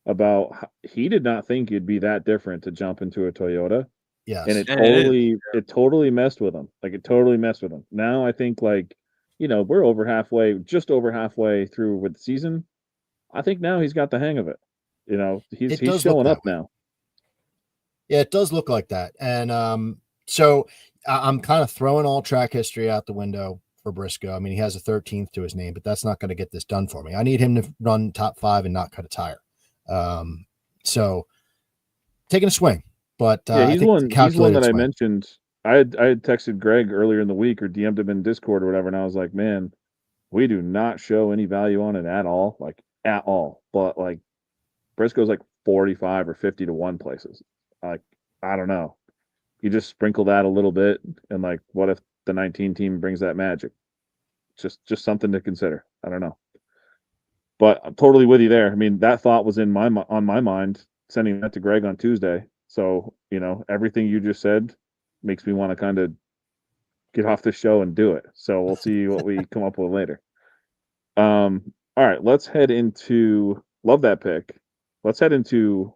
about how he did not think it'd be that different to jump into a Toyota. Yes. And it totally messed with him. Like, it totally messed with him. Now I think, like, we're just over halfway through with the season. I think now he's got the hang of it. He's showing up now. Yeah, it does look like that. And so I'm kind of throwing all track history out the window for Briscoe. I mean, he has a 13th to his name, but that's not going to get this done for me. I need him to run top 5 and not cut a tire. So taking a swing. But he's one that I mentioned. I had texted Greg earlier in the week or DM'd him in Discord or whatever, and I was like, man, we do not show any value on it at all. Like, at all. But, like, Briscoe's like 45 or 50 to 1 places. Like, I don't know. You just sprinkle that a little bit, and, like, what if the 19 team brings that magic? Just something to consider. I don't know. But I'm totally with you there. I mean, that thought was on my mind, sending that to Greg on Tuesday. So, everything you just said makes me want to kind of get off the show and do it. So we'll see what we come up with later. All right, let's head into, love that pick. Let's head into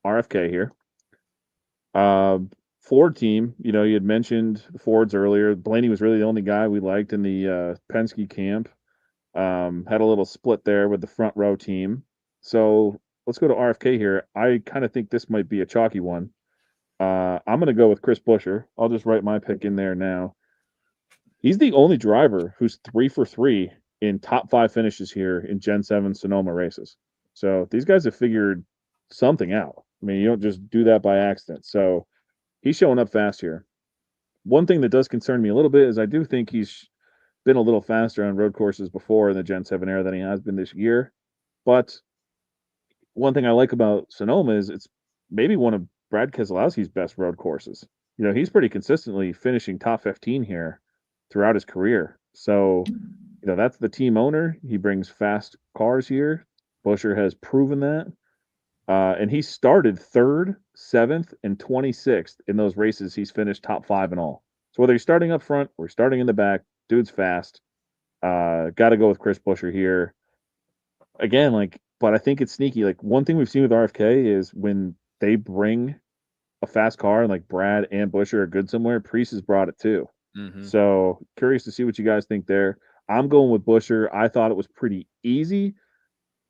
RFK here. Ford team, you had mentioned the Fords earlier. Blaney was really the only guy we liked in the Penske camp. Had a little split there with the front row team. So let's go to RFK here. I kind of think this might be a chalky one. I'm going to go with Chris Buescher. I'll just write my pick in there now. He's the only driver who's 3 for 3 in top 5 finishes here in Gen 7 Sonoma races. So these guys have figured something out. I mean, you don't just do that by accident. So he's showing up fast here. One thing that does concern me a little bit is I do think he's been a little faster on road courses before in the Gen 7 era than he has been this year. But one thing I like about Sonoma is it's maybe one of Brad Keselowski's best road courses. He's pretty consistently finishing top 15 here throughout his career. So, that's the team owner. He brings fast cars here. Buescher has proven that. And he started 3rd, 7th, and 26th in those races. He's finished top 5 in all. So whether he's starting up front or starting in the back, dude's fast. Got to go with Chris Buescher here. Again, but I think it's sneaky. Like, one thing we've seen with RFK is when they bring a fast car and like Brad and Buescher are good somewhere, Priest has brought it too. Mm-hmm. So curious to see what you guys think there. I'm going with Buescher. I thought it was pretty easy,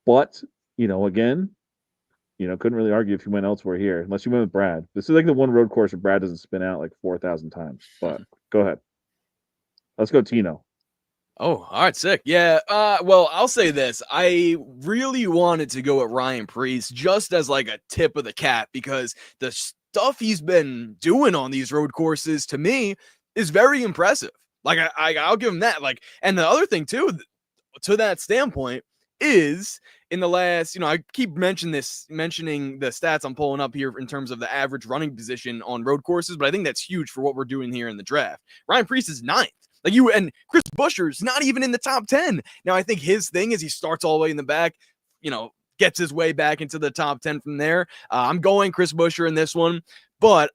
but again, couldn't really argue if you went elsewhere here, unless you went with Brad. This is like the one road course where Brad doesn't spin out like 4,000 times. But go ahead. Let's go, Tino. Oh, all right, sick. Yeah. Well, I'll say this. I really wanted to go with Ryan Priest just as like a tip of the cap because the stuff he's been doing on these road courses to me is very impressive. Like I'll give him that. Like, and the other thing too, to that standpoint, is in the last, I keep mentioning the stats I'm pulling up here in terms of the average running position on road courses, but I think that's huge for what we're doing here in the draft. Ryan Priest is 9th. Like and Chris Buescher's not even in the top 10. Now, I think his thing is he starts all the way in the back, gets his way back into the top 10 from there. I'm going Chris Buescher in this one, but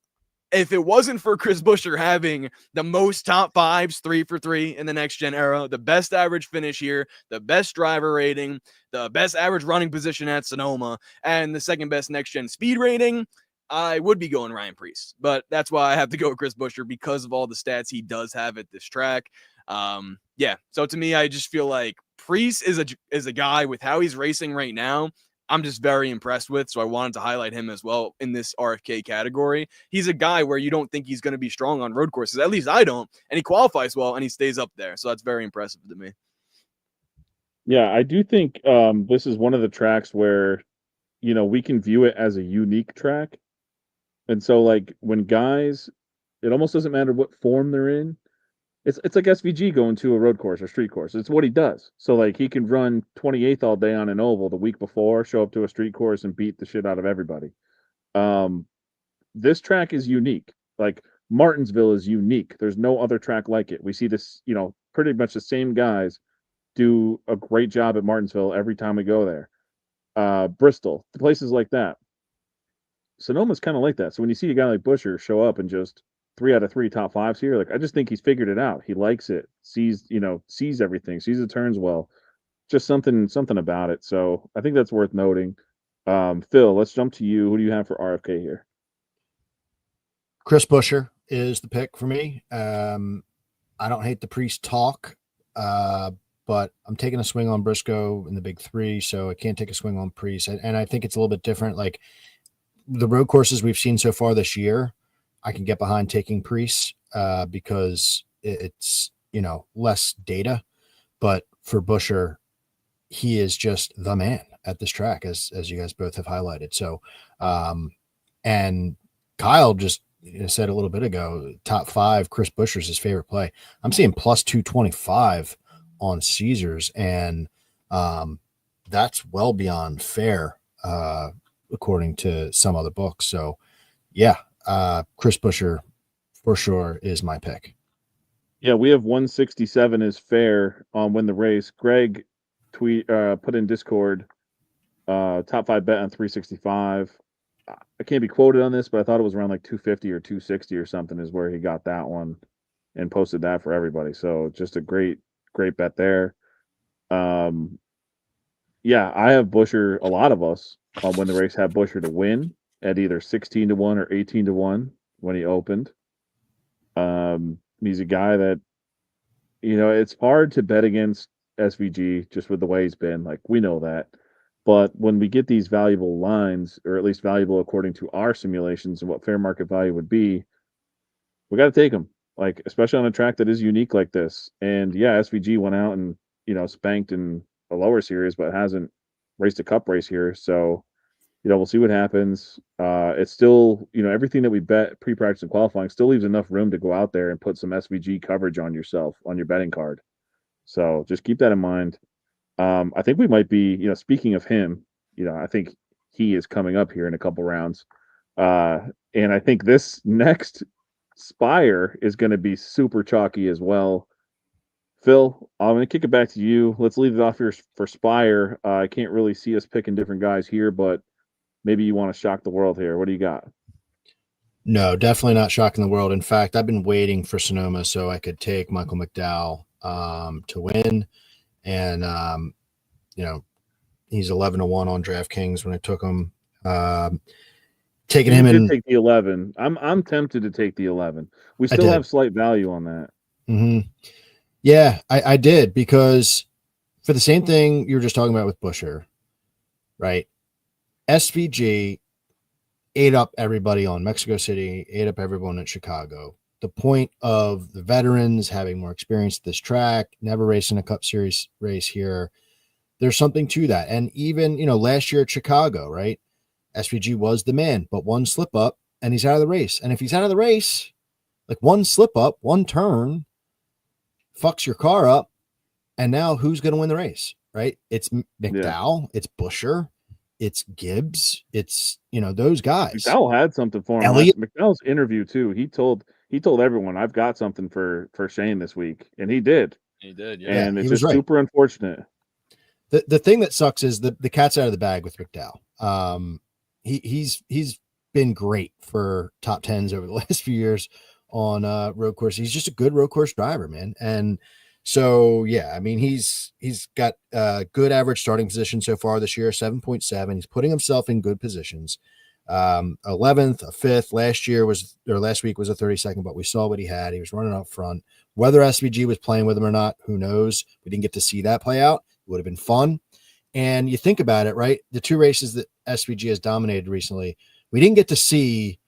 if it wasn't for Chris Buescher having the most top 5s, 3 for 3 in the next gen era, the best average finish here, the best driver rating, the best average running position at Sonoma, and the second best next gen speed rating, I would be going Ryan Priest. But that's why I have to go with Chris Buescher because of all the stats he does have at this track. Yeah. So to me, I just feel like Priest is a guy with how he's racing right now. I'm just very impressed with. So I wanted to highlight him as well in this RFK category. He's a guy where you don't think he's going to be strong on road courses. At least I don't. And he qualifies well and he stays up there. So that's very impressive to me. Yeah, I do think this is one of the tracks where, we can view it as a unique track. And so, like, when guys, it almost doesn't matter what form they're in. It's like SVG going to a road course or street course. It's what he does. So like he can run 28th all day on an oval the week before, show up to a street course and beat the shit out of everybody. This track is unique. Like Martinsville is unique. There's no other track like it. We see this, pretty much the same guys do a great job at Martinsville every time we go there. Bristol, places like that. Sonoma's kind of like that. So when you see a guy like Buescher show up and just 3 out of 3 top 5s here, like I just think he's figured it out. He likes it, sees everything, sees the turns well. Just something about it. So I think that's worth noting. Phil, let's jump to you. Who do you have for RFK here? Chris Buescher is the pick for me. I don't hate the Priest talk, but I'm taking a swing on Briscoe in the big 3, so I can't take a swing on Priest. And I think it's a little bit different. Like the road courses we've seen so far this year, I can get behind taking Priest because it's, less data. But for Buescher, he is just the man at this track, as you guys both have highlighted. So, and Kyle just said a little bit ago, top 5, Chris Buescher's his favorite play. I'm seeing plus 225 on Caesars, and that's well beyond fair, according to some other books. So, yeah, Chris Buescher for sure is my pick. Yeah, we have 167 is fair on Win the Race. Greg put in Discord top 5 bet on 365. I can't be quoted on this, but I thought it was around like 250 or 260 or something is where he got that one and posted that for everybody. So just a great bet there. Yeah, I have Buescher. A lot of us on Win the Race have Buescher to win at either 16-1 or 18-1 when he opened. He's a guy that, it's hard to bet against SVG just with the way he's been. Like, we know that. But when we get these valuable lines, or at least valuable according to our simulations and what fair market value would be, we got to take them. Like, especially on a track that is unique like this. And yeah, SVG went out and, spanked in a lower series, but hasn't raced a cup race here. So, we'll see what happens. It's still, everything that we bet pre-practice and qualifying still leaves enough room to go out there and put some SVG coverage on yourself on your betting card. So just keep that in mind. I think we might be, speaking of him, I think he is coming up here in a couple rounds. And I think this next Spire is going to be super chalky as well. Phil, I'm going to kick it back to you. Let's leave it off here for Spire. I can't really see us picking different guys here, but maybe you want to shock the world here. What do you got? No, definitely not shocking the world. In fact, I've been waiting for Sonoma so I could take Michael McDowell to win. And, he's 11-1 on DraftKings when I took him. Taking You him did in. take the 11. I'm tempted to take the 11. We I still did. have slight value on that. Mm-hmm. Yeah, I did, because for the same thing you were just talking about with Busher, right? SVG ate up everybody on Mexico City, ate up everyone at Chicago. The point of the veterans having more experience at this track, never racing a Cup Series race here, there's something to that. And even, last year at Chicago, right? SVG was the man, but one slip up and he's out of the race. And if he's out of the race, like one slip up, one turn fucks your car up. And now who's going to win the race, right? It's McDowell, it's Busher, it's Gibbs, it's, those guys. McDowell had something for him. Elliott. McDowell's interview too. He told everyone, I've got something for Shane this week, and he did. He did, yeah. And Yeah, it's he was just right. super unfortunate. The thing that sucks is the cat's out of the bag with McDowell. He's been great for top tens over the last few years on road course. He's just a good road course driver, man. And so, yeah, I mean, he's got a good average starting position so far this year, 7.7. He's putting himself in good positions. 11th, a 5th. Last week was a 32nd, but we saw what he had. He was running up front. Whether SVG was playing with him or not, who knows? We didn't get to see that play out. It would have been fun. And you think about it, right? The two races that SVG has dominated recently, we didn't get to see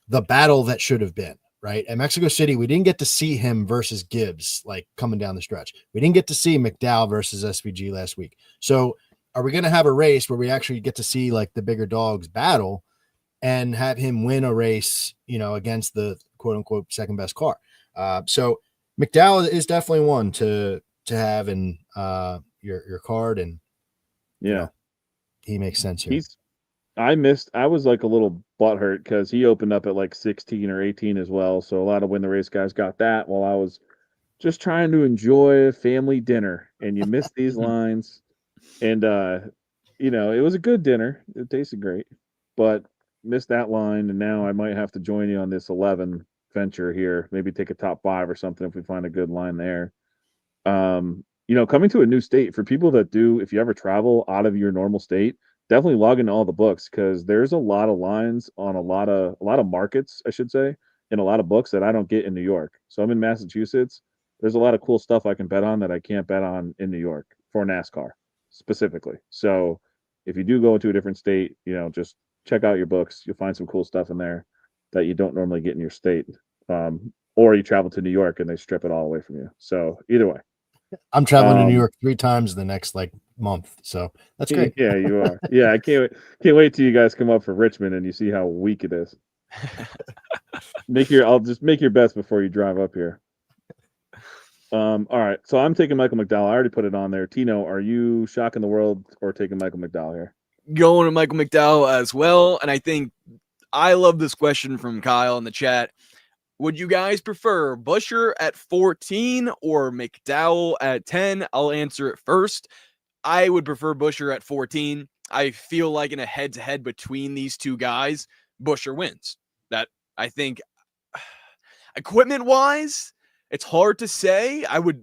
the battle that should have been, right? At Mexico City, we didn't get to see him versus Gibbs, like coming down the stretch. We didn't get to see McDowell versus SVG last week. So are we going to have a race where we actually get to see like the bigger dogs battle and have him win a race, against the quote unquote second best car? So McDowell is definitely one to have in your card. And Yeah, he makes sense here. I was like a little butthurt because he opened up at like 16 or 18 as well. So a lot of win the race guys got that while I was just trying to enjoy a family dinner, and you missed these lines. And it was a good dinner. It tasted great, but missed that line, and now I might have to join you on this 11 venture here. Maybe take a top 5 or something if we find a good line there. Coming to a new state for people that do, if you ever travel out of your normal state, definitely log into all the books because there's a lot of lines on a lot of markets, I should say, in a lot of books that I don't get in New York. So I'm in Massachusetts. There's a lot of cool stuff I can bet on that I can't bet on in New York for NASCAR specifically. So if you do go into a different state, just check out your books. You'll find some cool stuff in there that you don't normally get in your state. Or you travel to New York and they strip it all away from you. So either way. I'm traveling to New York 3 times the next month, so that's great. Yeah, you are. Yeah, I can't wait till you guys come up for Richmond and you see how weak it is. I'll just make your bets before you drive up here. All right, so I'm taking Michael McDowell. I already put it on there. Tino, are you shocking the world or taking Michael McDowell here? Going to Michael McDowell as well, and I think I love this question from Kyle in the chat. Would you guys prefer Busher at 14 or McDowell at 10? I'll answer it first. I would prefer Busher at 14. I feel like in a head-to-head between these two guys, Busher wins. That I think equipment-wise, it's hard to say. I would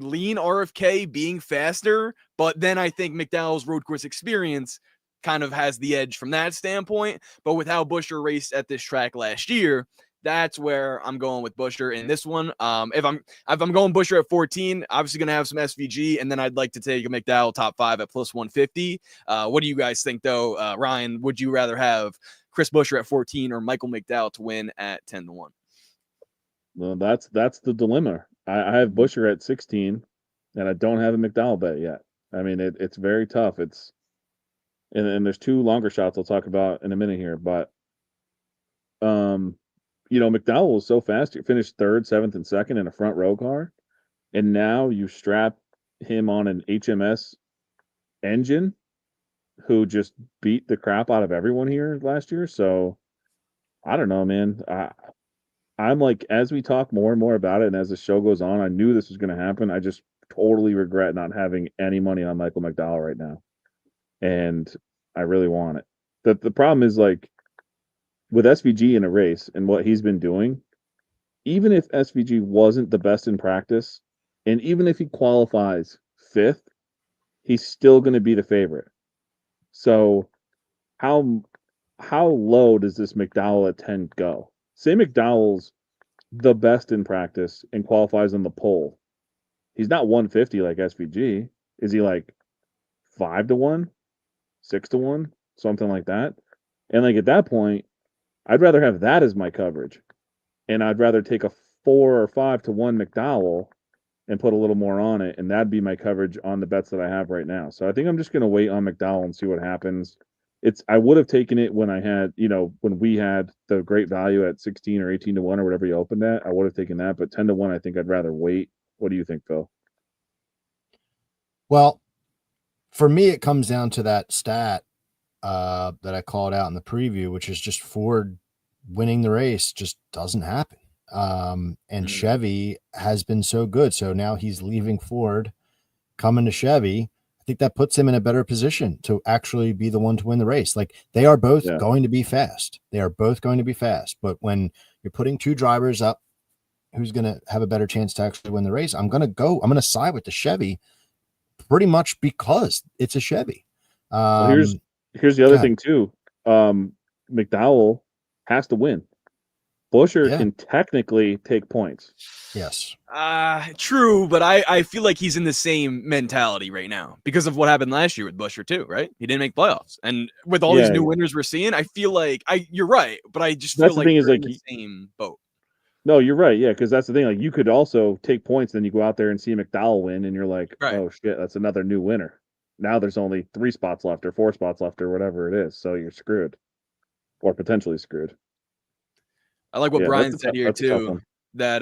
lean RFK being faster, but then I think McDowell's road course experience kind of has the edge from that standpoint. But with how Busher raced at this track last year, that's where I'm going with Busher in this one. If I'm going Busher at 14, obviously going to have some SVG, and then I'd like to take a McDowell top 5 at plus 150. What do you guys think, though? Ryan, would you rather have Chris Busher at 14 or Michael McDowell to win at 10-1? Well, that's the dilemma. I have Busher at 16, and I don't have a McDowell bet yet. I mean, it's very tough. And there's 2 longer shots I'll talk about in a minute here, but McDowell was so fast. He finished 3rd, 7th, and 2nd in a front row car, and now you strap him on an HMS engine, who just beat the crap out of everyone here last year. So I don't know, man. I'm like, as we talk more and more about it, and as the show goes on, I knew this was going to happen. I just totally regret not having any money on Michael McDowell right now, and I really want it. The problem is like with SVG in a race and what he's been doing, even if SVG wasn't the best in practice, and even if he qualifies fifth, he's still going to be the favorite. So how how low does this McDowell at 10 go? Say McDowell's the best in practice and qualifies on the pole. He's not 150 like SVG. Is he like 5-1, 6-1, something like that? And like at that point, I'd rather have that as my coverage. And I'd rather take a 4 or 5-1 McDowell and put a little more on it, and that'd be my coverage on the bets that I have right now. So I think I'm just gonna wait on McDowell and see what happens. I would have taken it when I had, when we had the great value at 16 or 18-1 or whatever you opened at. I would have taken that, but 10-1, I think I'd rather wait. What do you think, Phil? Well, for me, it comes down to that stat that I called out in the preview, which is just Ford winning the race just doesn't happen. And Chevy has been so good. So now he's leaving Ford, coming to Chevy. I think that puts him in a better position to actually be the one to win the race. Like they are both going to be fast. They are both going to be fast. But when you're putting two drivers up, who's going to have a better chance to actually win the race? I'm going to side with the Chevy pretty much because it's a Chevy. Well, here's the other thing too. McDowell has to win. Buescher can technically take points. Yes. True, but I feel like he's in the same mentality right now because of what happened last year with Buescher too, right? He didn't make playoffs. And with all these new winners we're seeing, I feel like you're right, but I just feel like we're in the same boat. No, you're right. Yeah, because that's the thing. Like you could also take points, then you go out there and see McDowell win, and you're like, oh shit, that's another new winner. Now there's only 3 spots left or 4 spots left or whatever it is. So you're screwed. Or potentially screwed. I like what Brian said here too, that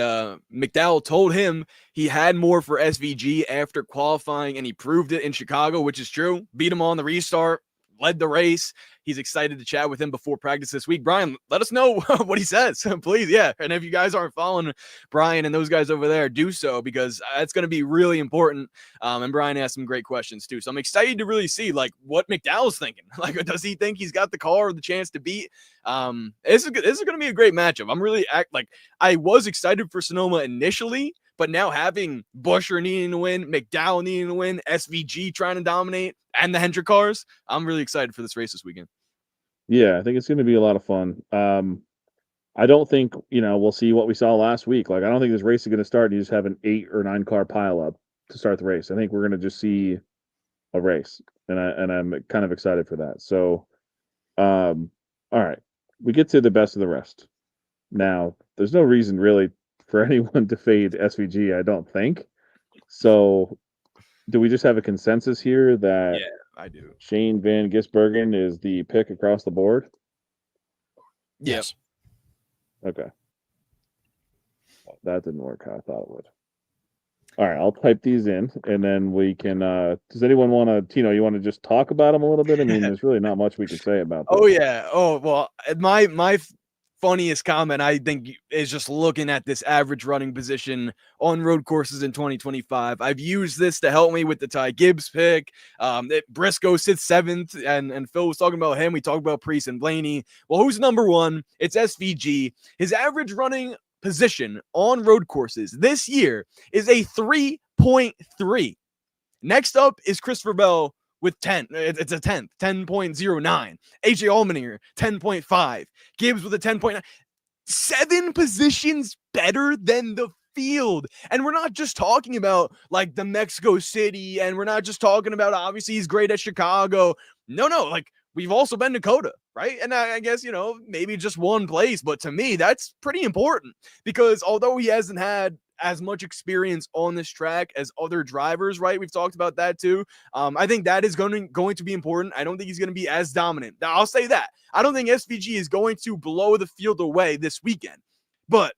McDowell told him he had more for SVG after qualifying, and he proved it in Chicago, which is true. Beat him on the restart, led the race. He's excited to chat with him before practice this week. Brian, let us know what he says, please. Yeah. And if you guys aren't following Brian and those guys over there, do so, because it's going to be really important. And Brian asked some great questions too. So I'm excited to really see like what McDowell's thinking. Like, does he think he's got the car or the chance to beat? This is going to be a great matchup. I'm really I was excited for Sonoma initially, but now having Buescher needing to win, McDowell needing to win, SVG trying to dominate, and the Hendrick cars, I'm really excited for this race this weekend. Yeah, I think it's going to be a lot of fun. I don't think, we'll see what we saw last week. Like, I don't think this race is going to start and you just have an 8 or 9 car pile up to start the race. I think we're going to just see a race, and I'm kind of excited for that. So, all right, we get to the best of the rest. Now, there's no reason really for anyone to fade SVG, I don't think. So, do we just have a consensus here that I do. Shane Van Gisbergen is the pick across the board? Yes. Okay. That didn't work how I thought it would. All right, I'll type these in, and then we can. Does anyone want to, Tino? You want to just talk about them a little bit? I mean, there's really not much we can say about them. Oh yeah. Oh well, my funniest comment I think is just looking at this average running position on road courses in 2025. I've used this to help me with the Ty Gibbs pick. Briscoe sits 7th, and Phil was talking about him. We talked about Priest and Blaney. Well, who's number 1? It's SVG. His average running position on road courses this year is a 3.3. Next up is Christopher Bell with 10. It's a 10th, 10.09. AJ Allmendinger, 10.5. Gibbs with a 10.9. 7 positions better than the field. And we're not just talking about like the Mexico City, and we're not just talking about obviously he's great at Chicago. No, like we've also been to Coda, right? And I guess, maybe just one place, but to me, that's pretty important because although he hasn't had as much experience on this track as other drivers, right? We've talked about that too. I think that is going to be important. I don't think he's going to be as dominant. Now, I'll say that. I don't think SVG is going to blow the field away this weekend, but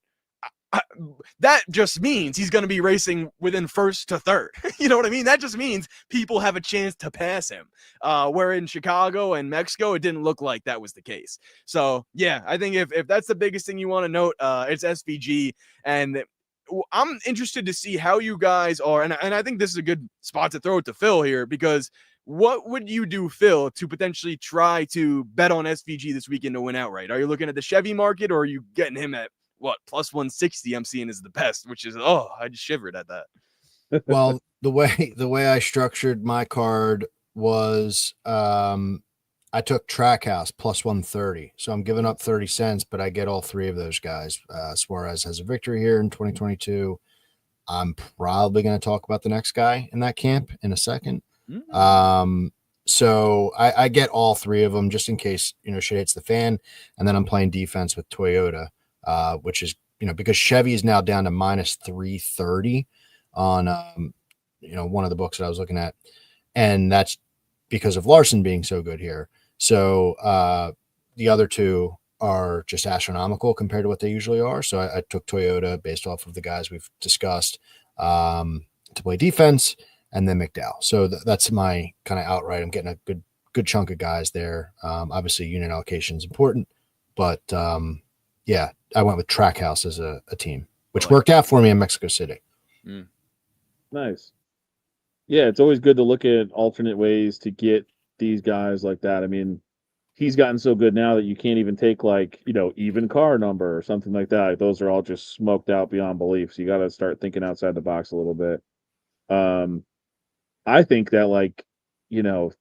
that just means he's going to be racing within first to third. You know what I mean? That just means people have a chance to pass him. Where in Chicago and Mexico, it didn't look like that was the case. So, yeah, I think if that's the biggest thing you want to note, it's SVG. And I'm interested to see how you guys are. And I think this is a good spot to throw it to Phil here because What would you do, Phil, to potentially try to bet on SVG this weekend to win outright? Are you looking at the Chevy market, or are you getting him at what plus 160? I'm seeing is the best, which is I just shivered at that. Well, the way I structured my card was I took Trackhouse plus 130. So I'm giving up 30 cents, but I get all three of those guys. Suarez has a victory here in 2022. I'm probably going to talk about the next guy in that camp in a second. So I get all three of them just in case, shit hits the fan. And then I'm playing defense with Toyota, which is, because Chevy is now down to minus 330 on, one of the books that I was looking at. And that's because of Larson being so good here. So the other two are just astronomical compared to what they usually are. So I took Toyota based off of the guys we've discussed to play defense, and then McDowell. So that's my kind of outright. I'm getting a good chunk of guys there. Obviously, unit allocation is important, but yeah, I went with Trackhouse as a team, which worked out for me in Mexico City. Nice. Yeah, it's always good to look at alternate ways to get these guys like that. I mean, he's gotten so good now that you can't even take even car number or something like that. Like, those are all just smoked out beyond belief. So you got to start thinking outside the box a little bit. I think that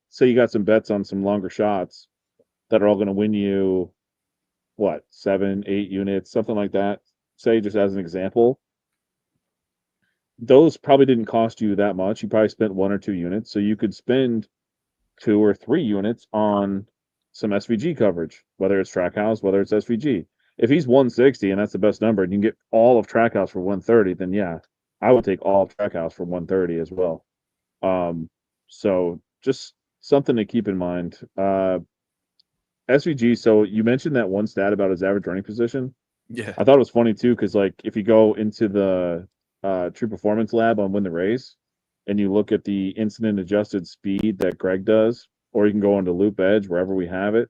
say you got some bets on some longer shots that are all going to win you, what, 7, 8 units, something like that. Say, just as an example, those probably didn't cost you that much. You probably spent 1 or 2 units. So you could spend 2 or 3 units on some SVG coverage, whether it's Trackhouse, whether it's SVG. If he's 160 and that's the best number, and you can get all of Trackhouse for 130, then yeah, I would take all of Trackhouse for 130 as well. So just something to keep in mind. SVG, so you mentioned that one stat about his average running position. Yeah. I thought it was funny too, because if you go into the True Performance Lab on Win the Race and you look at the incident adjusted speed that Greg does, or you can go onto Loop Edge, wherever we have it.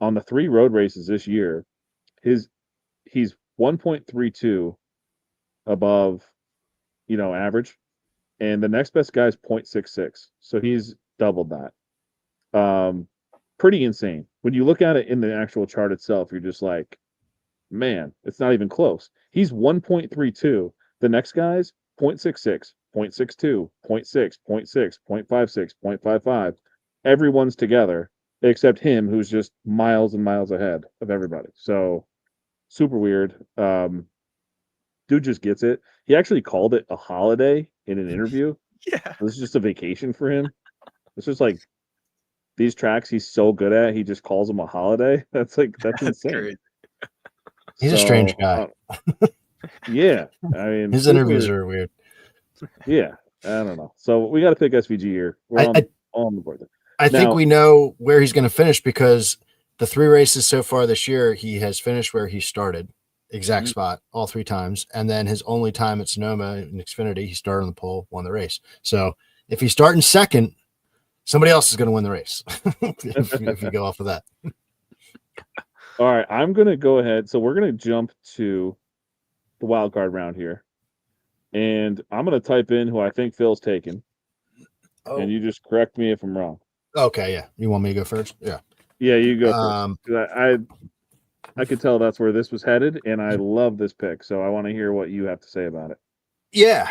On the 3 road races this year, he's 1.32 above, average. And the next best guy is 0.66. So he's doubled that. Pretty insane. When you look at it in the actual chart itself, you're just like, man, it's not even close. He's 1.32. The next guy's 0.66, 0.62, 0.6, 0.6, 0.56, 0.55. Everyone's together except him, who's just miles and miles ahead of everybody. So super weird. Dude just gets it. He actually called it a holiday in an interview. Yeah. This is just a vacation for him. It's just like these tracks he's so good at, he just calls them a holiday. That's insane. Great. He's a strange guy. Yeah. I mean, his interviews are weird. Yeah. I don't know. So we got to pick SVG here. We're on the board there. I think we know where he's going to finish because the 3 races so far this year, he has finished where he started, exact spot, all 3 times. And then his only time at Sonoma in Xfinity, he started on the pole, won the race. So if he's starting second, somebody else is going to win the race if you go off of that. All right, I'm going to go ahead. So we're going to jump to the wild card round here. And I'm going to type in who I think Phil's taking. Oh. And you just correct me if I'm wrong. Okay, yeah. You want me to go first? Yeah. Yeah, you go first. I could tell that's where this was headed, and I love this pick. So I want to hear what you have to say about it. Yeah.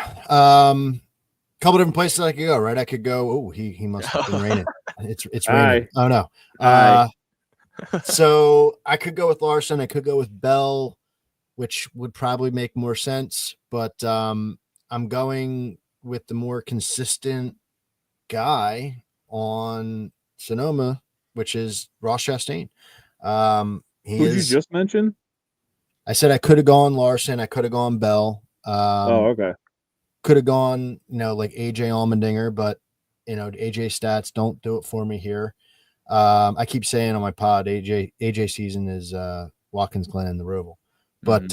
Couple different places I could go, right? I could go, oh, he must have been raining. It's raining. Oh no. So I could go with Larson, I could go with Bell, which would probably make more sense, but I'm going with the more consistent guy on Sonoma, which is Ross Chastain. Who did you just mention? I said I could have gone Larson, I could have gone Bell. Okay. Could have gone, like AJ Allmendinger, but AJ stats don't do it for me here. I keep saying on my pod, AJ season is Watkins Glen and the Roval. But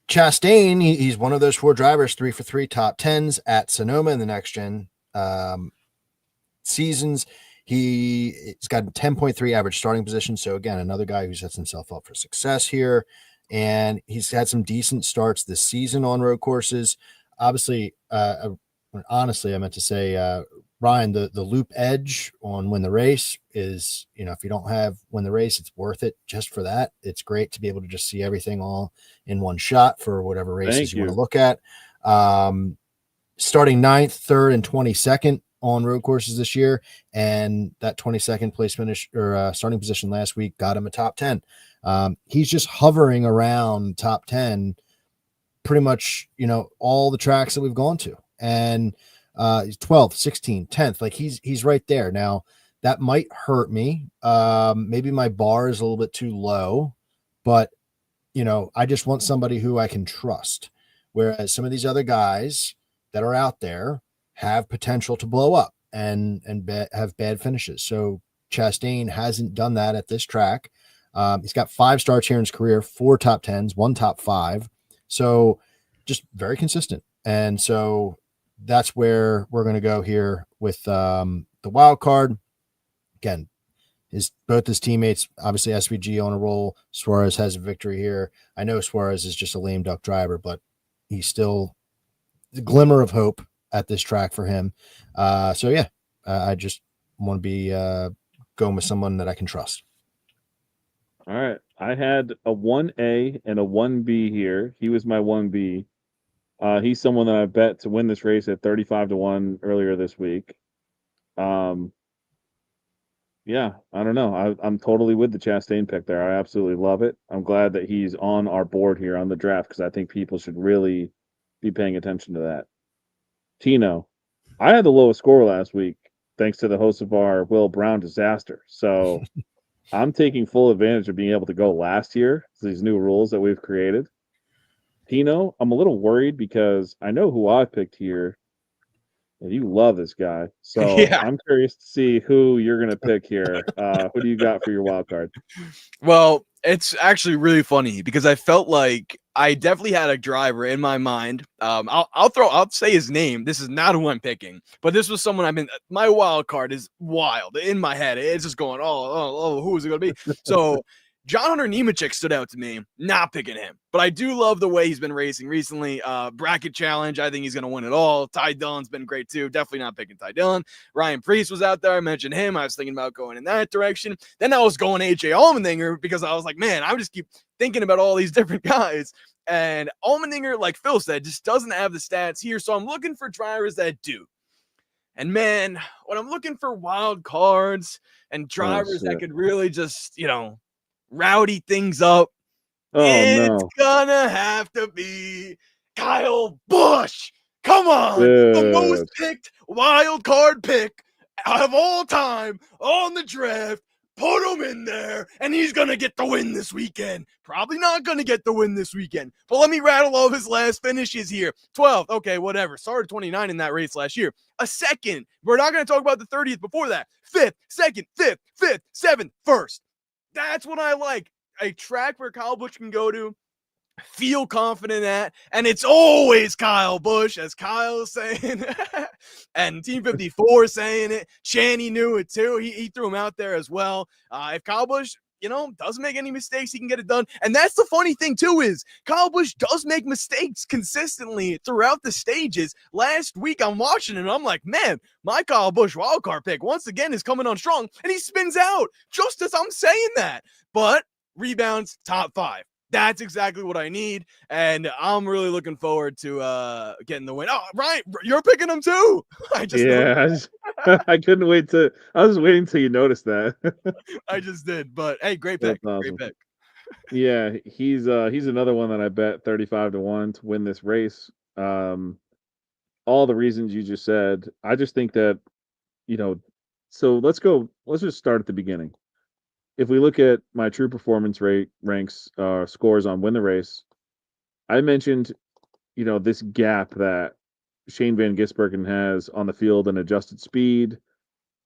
Chastain, he's one of those 4 drivers, 3 for 3 top 10s at Sonoma in the next gen seasons. He's got 10.3 average starting position. So again, another guy who sets himself up for success here. And he's had some decent starts this season on road courses. Obviously, a honestly, I meant to say, Ryan, the loop edge on Win the Race is, if you don't have Win the Race, it's worth it just for that. It's great to be able to just see everything all in one shot for whatever races Thank you want to you. look at. Starting 9th, 3rd, and 22nd on road courses this year, and that 22nd place finish or starting position last week got him a top 10. He's just hovering around top 10 pretty much, all the tracks that we've gone to. And he's 12th, 16th, 10th. Like he's right there. Now that might hurt me. Maybe my bar is a little bit too low, but I just want somebody who I can trust. Whereas some of these other guys that are out there have potential to blow up and have bad finishes. So Chastain hasn't done that at this track. He's got 5 starts here in his career, 4 top 10s, 1 top 5. So just very consistent. And so that's where we're going to go here with the wild card. Again, both his teammates, obviously SVG on a roll. Suarez has a victory here. I know Suarez is just a lame duck driver, but he's still the glimmer of hope at this track for him. So yeah, I just want to be going with someone that I can trust. All right. I had a 1A and a 1B here. He was my 1B. He's someone that I bet to win this race at 35-1 earlier this week. Yeah, I don't know. I'm totally with the Chastain pick there. I absolutely love it. I'm glad that he's on our board here on the draft because I think people should really be paying attention to that. Tino, I had the lowest score last week thanks to the host of our Will Brown disaster. So I'm taking full advantage of being able to go last year, these new rules that we've created. Tino, I'm a little worried because I know who I picked here, and you love this guy. So Yeah. I'm curious to see who you're going to pick here. Who do you got for your wild card? Well, it's actually really funny because I felt like I definitely had a driver in my mind. I'll say his name. This is not who I'm picking, but this was someone my wild card is wild in my head. It's just going, who is it going to be? So John Hunter Nemechek stood out to me, not picking him, but I do love the way he's been racing recently. Bracket challenge, I think he's going to win it all. Ty Dillon's been great too. Definitely not picking Ty Dillon. Ryan Preece was out there. I mentioned him. I was thinking about going in that direction. Then I was going AJ Allmendinger because I was like, man, I just keep thinking about all these different guys. And Allmendinger, like Phil said, just doesn't have the stats here. So I'm looking for drivers that do. And man, when I'm looking for wild cards and drivers that could really just, rowdy things up, it's No. gonna have to be Kyle Busch. Come on, the most Dude. picked wild card pick of all time on the draft. Put him in there, and he's gonna get the win this weekend. Probably not gonna get the win this weekend, but let me rattle off his last finishes here. 12th, okay, whatever. Started 29 in that race last year. A second. We're not gonna talk about the 30th before that. 5th, 2nd, 5th, 5th, 7th, 1st. That's what I like. A track where Kyle Busch can go to, feel confident at, and it's always Kyle Busch, as Kyle is saying, and Team 54 saying it. Channy knew it too. He threw him out there as well. If Kyle Busch, doesn't make any mistakes, he can get it done. And that's the funny thing too, is Kyle Busch does make mistakes consistently throughout the stages. Last week I'm watching it and I'm like, man, my Kyle Busch wildcard pick once again is coming on strong, and he spins out just as I'm saying that. But rebounds, top 5. That's exactly what I need, and I'm really looking forward to getting the win. Oh, Ryan, you're picking him too. I couldn't wait to. I was waiting till you noticed that. I just did, but hey, great pick. That's awesome. Great pick. Yeah, he's another one that I bet 35-1 to win this race. All the reasons you just said. I just think that, so let's just start at the beginning. If we look at my true performance rate ranks scores on Win the Race, I mentioned, this gap that Shane Van Gisbergen has on the field and adjusted speed.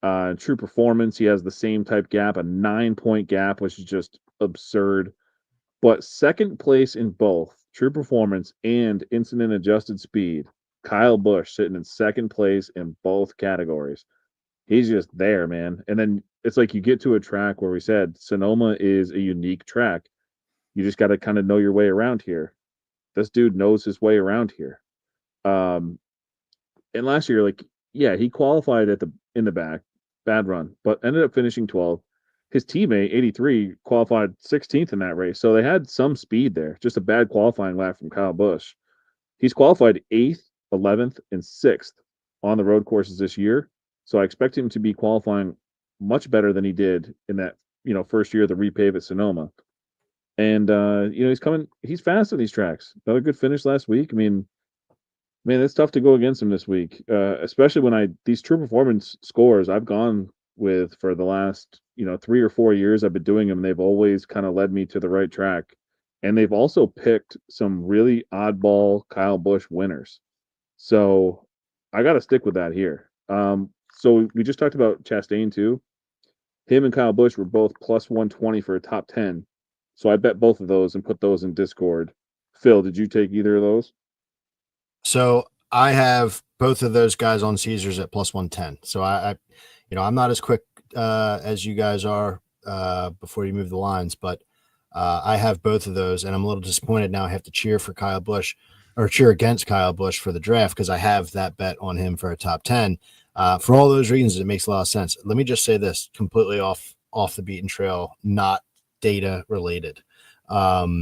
True performance, he has the same type gap, a 9-point gap, which is just absurd. But second place in both true performance and incident adjusted speed, Kyle Busch sitting in second place in both categories. He's just there, man. And then it's like you get to a track where we said Sonoma is a unique track. You just got to kind of know your way around here. This dude knows his way around here. And last year, like, yeah, he qualified in the back, bad run, but ended up finishing 12th. His teammate, 83, qualified 16th in that race. So they had some speed there, just a bad qualifying lap from Kyle Busch. He's qualified 8th, 11th, and 6th on the road courses this year. So I expect him to be qualifying much better than he did in that, first year of the repave at Sonoma. And he's fast on these tracks. Another good finish last week. I mean, man, it's tough to go against him this week, especially when these true performance scores I've gone with for the last 3 or 4 years I've been doing them. They've always kind of led me to the right track, and they've also picked some really oddball Kyle Busch winners. So I got to stick with that here. So we just talked about Chastain too. Him and Kyle Busch were both plus 120 for a top 10. So I bet both of those and put those in Discord. Phil, did you take either of those? So I have both of those guys on Caesars at plus 110. So I'm not as quick as you guys are before you move the lines, but I have both of those, and I'm a little disappointed now. I have to cheer for Kyle Busch or cheer against Kyle Busch for the draft because I have that bet on him for a top 10. For all those reasons, it makes a lot of sense. Let me just say this completely off the beaten trail, not data related. I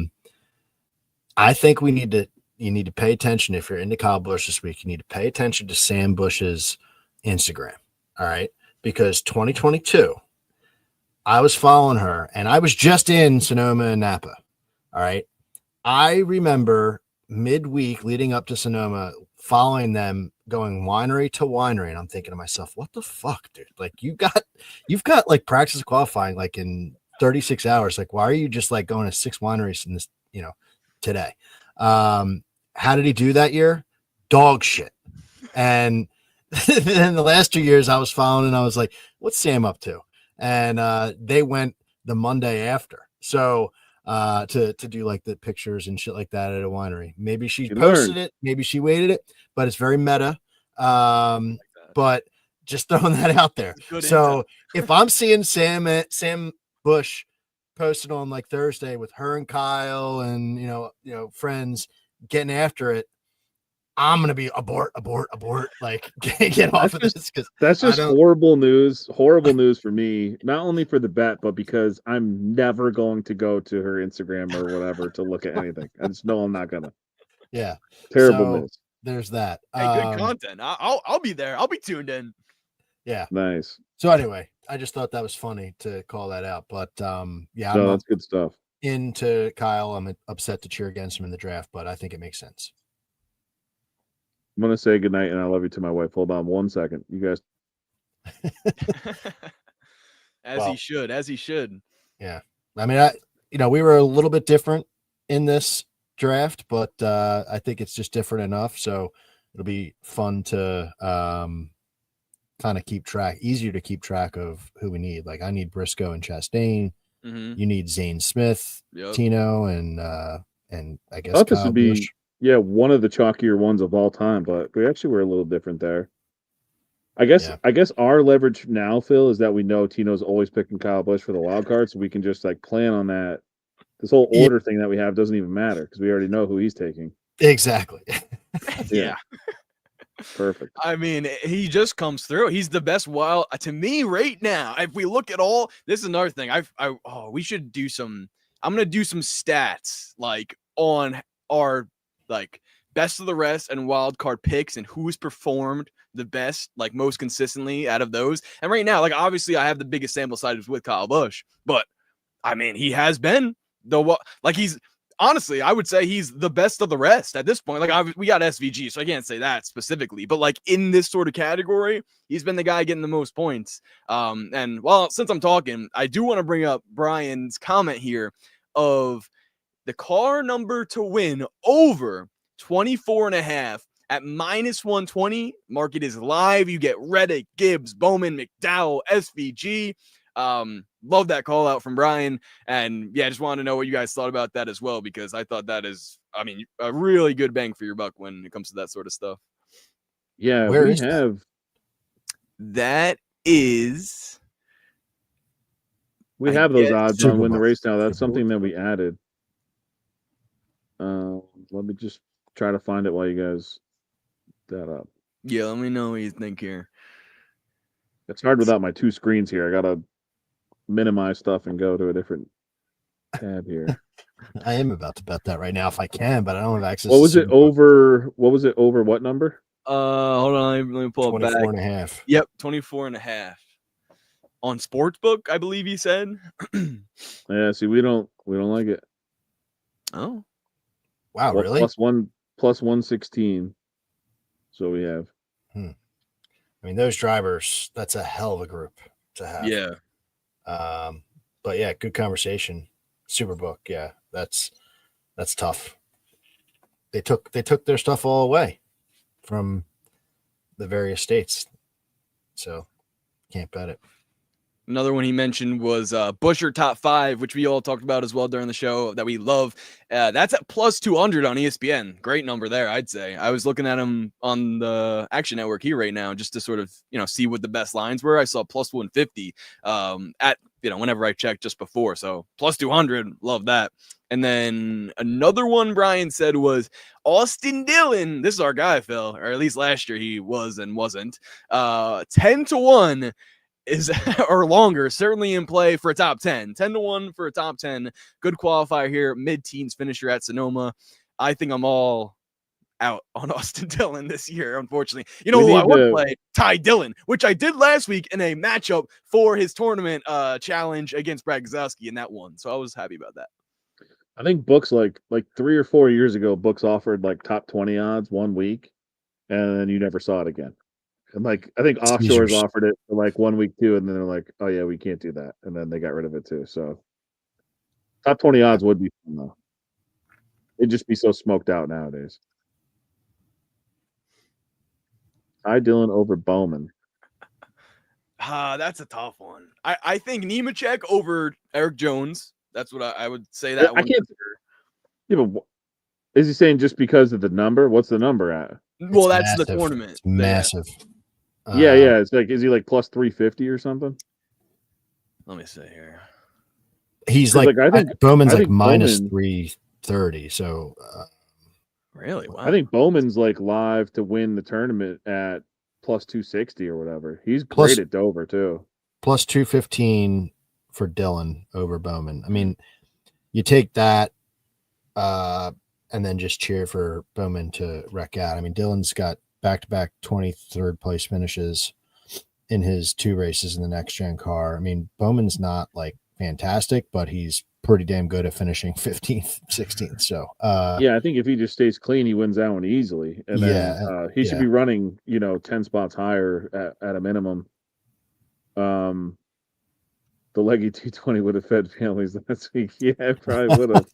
think you need to pay attention. If you're into Kyle Busch this week, you need to pay attention to Sam Bush's Instagram. All right. Because 2022, I was following her and I was just in Sonoma and Napa. All right. I remember midweek leading up to Sonoma, following them, going winery to winery. And I'm thinking to myself, what the fuck, dude? Like you've got like practice qualifying like in 36 hours. Like, why are you just like going to 6 wineries in this, today? How did he do that year? Dog shit. And then the last 2 years I was following and I was like, what's Sam up to? And they went the Monday after. So to do like the pictures and shit like that at a winery. Maybe she posted it, maybe she waited it, but it's very meta. But just throwing that out there. So if I'm seeing Sam Bush posted on like Thursday with her and Kyle and friends getting after it, I'm gonna be abort, like get off of this because that's just horrible news for me, not only for the bet but because I'm never going to go to her Instagram or whatever to look at anything. I just know I'm not gonna. Yeah, terrible news. There's that. Hey, good content. I'll be there. I'll be tuned in. Yeah, nice. So anyway, I just thought that was funny to call that out, but yeah, no, that's good stuff. Into Kyle, I'm upset to cheer against him in the draft, but I think it makes sense. I'm gonna say goodnight and I love you to my wife. Hold on 1 second, you guys. He should. Yeah, I mean, we were a little bit different in this draft, but I think it's just different enough, so it'll be fun to kind of easier to keep track of who we need. Like I need Briscoe and Chastain. Mm-hmm. You need Zane Smith, Tino, and I guess I thought this would be one of the chalkier ones of all time, but we actually were a little different there. I guess our leverage now, Phil, is that we know Tino's always picking Kyle Busch for the wild card, so we can just like plan on that. This whole order thing that we have doesn't even matter because we already know who he's taking. Exactly. Yeah. Perfect. I mean, he just comes through. He's the best wild to me right now. If we look at all, this is another thing. We should do some. I'm gonna do some stats like on our like best of the rest and wild card picks and who's performed the best, like most consistently out of those. And right now, like obviously, I have the biggest sample size with Kyle Busch, but I mean, he has been he's. Honestly, I would say he's the best of the rest at this point. Like we got SVG, so I can't say that specifically, but like in this sort of category, he's been the guy getting the most points. And well, since I'm talking, I do want to bring up Brian's comment here of the car number to win over 24.5 at minus 120. Market is live. You get Reddick, Gibbs, Bowman, McDowell, SVG. Love that call out from Brian, and yeah, just wanted to know what you guys thought about that as well, because I thought that is, I mean, a really good bang for your buck when it comes to that sort of stuff. Yeah, that is we have those odds on win the race now. That's something that we added. Let me just try to find it while you guys that up. Yeah, let me know what you think here. It's hard without my two screens here. I gotta minimize stuff and go to a different tab here. I am about to bet that right now if I can, but I don't have access What to was it Superbook. over? What was it over? What number? Hold on, let me pull it back. 24 and a half. Yep, 24 and a half. On Sportsbook, I believe he said. Yeah, see, we don't like it. Oh. Wow, Well, really? plus 116. So we have. I mean, those drivers, that's a hell of a group to have. Yeah. But yeah, good conversation. Superbook, yeah, that's tough. They took their stuff all away from the various states, so can't bet it. Another one he mentioned was Busher Top 5, which we all talked about as well during the show that we love. That's at plus 200 on ESPN. Great number there, I'd say. I was looking at him on the Action Network here right now just to sort of, see what the best lines were. I saw plus 150 at, whenever I checked just before. So plus 200, love that. And then another one Brian said was Austin Dillon. This is our guy, Phil, or at least last year he was and wasn't. 10-1. Is or longer, certainly in play for a top 10. 10-1 for a top 10. Good qualifier here. Mid-teens finisher at Sonoma. I think I'm all out on Austin Dillon this year, unfortunately. You know who I would play? Ty Dillon, which I did last week in a matchup for his tournament challenge against Brad Gazowski, and that won. So I was happy about that. I think books like 3 or 4 years ago, books offered like top 20 odds 1 week, and then you never saw it again. And I think offshores offered it for like 1 week too, and then they're like, "Oh yeah, we can't do that," and then they got rid of it too. So top 20 odds would be fun though. It'd just be so smoked out nowadays. Ty Dillon over Bowman. That's a tough one. I think Nemechek over Eric Jones. That's what I would say that one. I can't. Yeah, but is he saying just because of the number? What's the number at? Well, that's massive. The tournament. It's massive. Yeah. It's like, is he like plus 350 or something? Let me see here. He's like I think Bowman's like minus 330. So really, wow. I think Bowman's like live to win the tournament at plus 260 or whatever. He's great at Dover too. Plus 215 for Dillon over Bowman. I mean, you take that and then just cheer for Bowman to wreck out. I mean, Dillon's got back-to-back 23rd place finishes in his 2 races in the next gen car. I mean, Bowman's not like fantastic, but he's pretty damn good at finishing 15th, 16th. So yeah, I think if he just stays clean, he wins that one easily. And then he should be running, 10 spots higher at a minimum. The Leggy 220 would have fed families last week. Yeah, it probably would have.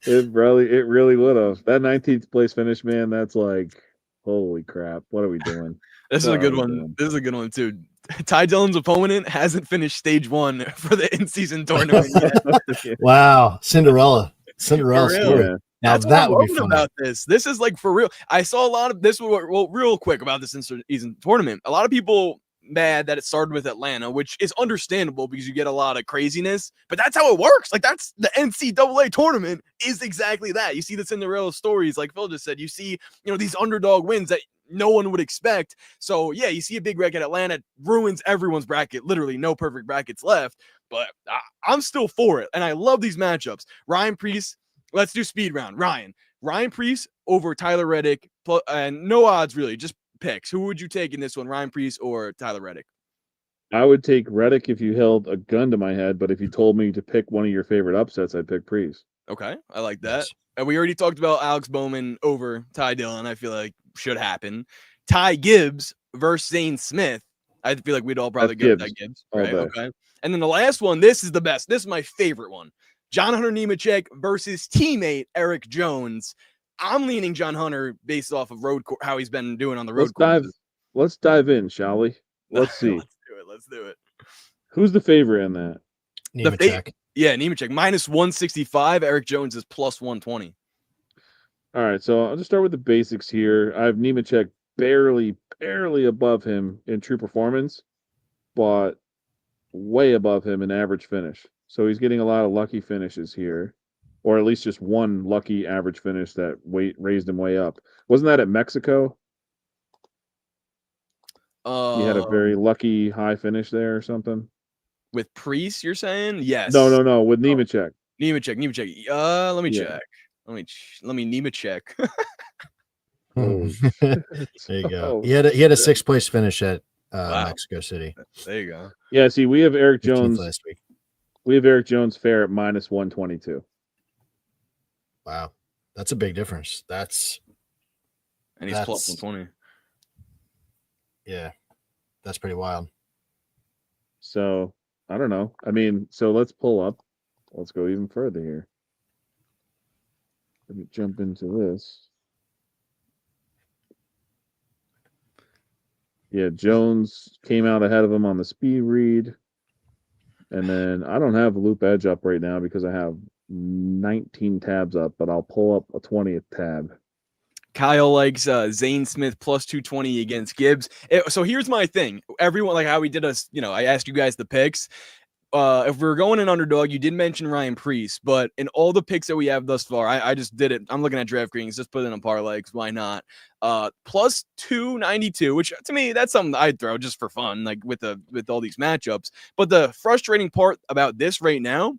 It really would have. That 19th place finish, man, that's like, holy crap. What are we doing? This is a good one. This is a good one, too. Ty Dillon's opponent hasn't finished stage 1 for the in-season tournament yet. Wow. Cinderella story. Yeah. Now that's that what would be fun. About this. This is like for real. I saw a lot of this. Real quick about this in-season tournament. A lot of people mad that it started with Atlanta, which is understandable because you get a lot of craziness, but that's how it works. Like that's the NCAA tournament is exactly that. You see the Cinderella stories, like Phil just said. You see, these underdog wins that no one would expect. So yeah, you see a big wreck at Atlanta, ruins everyone's bracket. Literally no perfect brackets left, but I'm still for it. And I love these matchups. Ryan Preece, let's do speed round. Ryan Preece over Tyler Reddick, and no odds really, just picks. Who would you take in this one, Ryan Preece or Tyler Reddick? I would take Reddick if you held a gun to my head, but if you told me to pick one of your favorite upsets, I'd pick Preece. Okay, I like that. Yes. And we already talked about Alex Bowman over Ty Dillon. I feel like should happen. Ty Gibbs versus Zane Smith. I feel like we'd all probably go with that Gibbs. Right? Okay. And then the last one, this is the best. This is my favorite one. John Hunter Nemechek versus teammate Eric Jones. I'm leaning John Hunter based off of how he's been doing on the road courses. Let's dive in, shall we? Let's see. Let's do it. Who's the favorite in that? Nemechek. Nemechek. Minus 165. Eric Jones is plus 120. All right, so I'll just start with the basics here. I have Nemechek barely above him in true performance, but way above him in average finish. So he's getting a lot of lucky finishes here. Or at least just one lucky average finish that raised him way up. Wasn't that at Mexico? You had a very Um, lucky high finish there or something. with Priest, you're saying? Yes. No, with Oh, Nemechek. Nemechek. Let me Yeah. check. Let me Nemechek. Oh There shit. you go. Oh He had a shit. 6th place finish at Wow. Mexico City, There you go. Yeah, see, we have Eric 15th Jones. last week. We have Eric Jones fair at minus 122. Wow, that's a big difference. And he's plus 120. Yeah, that's pretty wild. So I don't know. I mean, so let's pull up. Let's go even further here. Let me jump into this. Yeah, Jones came out ahead of him on the speed read. And then I don't have Loop Edge up right now because I have 19 tabs up, but I'll pull up a 20th tab. Kyle likes Zane Smith plus 220 against Gibbs. So here's my thing. Everyone, like how we did us, I asked you guys the picks. If we're going an underdog, you did mention Ryan Priest, but in all the picks that we have thus far, I just did it. I'm looking at DraftKings, just put it in a parlay, why not? Plus 292, which to me, that's something I'd throw just for fun, like with all these matchups. But the frustrating part about this right now,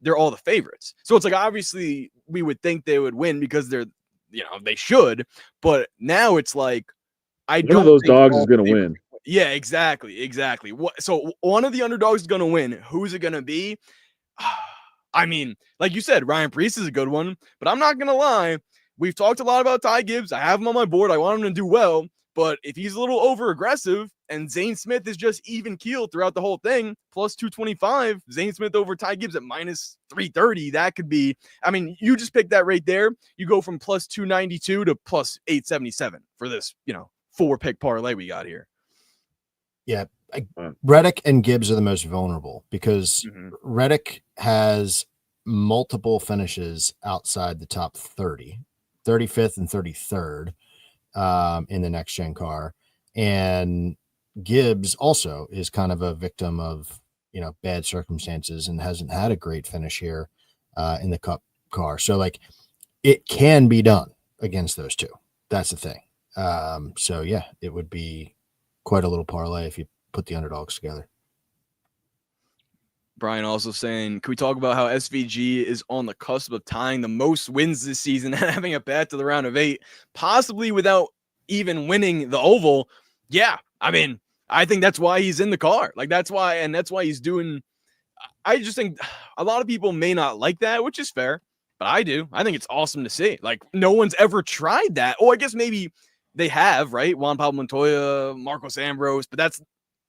they're all the favorites. So it's like obviously we would think they would win because they should, but now it's like I One of don't those think dogs is all going to favorites. win. Yeah, exactly. So one of the underdogs is going to win. Who's it going to be? I mean, like you said, Ryan Priest is a good one, but I'm not going to lie. We've talked a lot about Ty Gibbs. I have him on my board. I want him to do well, but if he's a little over aggressive and Zane Smith is just even keeled throughout the whole thing, plus 225, Zane Smith over Ty Gibbs at minus 330, that could be, I mean, you just picked that right there. You go from plus 292 to plus 877 for this, 4-pick parlay we got here. Yeah, Reddick and Gibbs are the most vulnerable because Reddick has multiple finishes outside the top 30, 35th and 33rd in the next gen car. And Gibbs also is kind of a victim of, bad circumstances and hasn't had a great finish here in the Cup car. So like it can be done against those two. That's the thing. So yeah, it would be quite a little parlay if you put the underdogs together. Brian also saying, can we talk about how SVG is on the cusp of tying the most wins this season and having a path to the round of 8, possibly without even winning the oval? Yeah, I mean, I think that's why he's in the car. Like that's why he's doing. I just think a lot of people may not like that, which is fair, but I do. I think it's awesome to see. Like no one's ever tried that. Oh, I guess maybe they have, right? Juan Pablo Montoya, Marcos Ambrose, but that's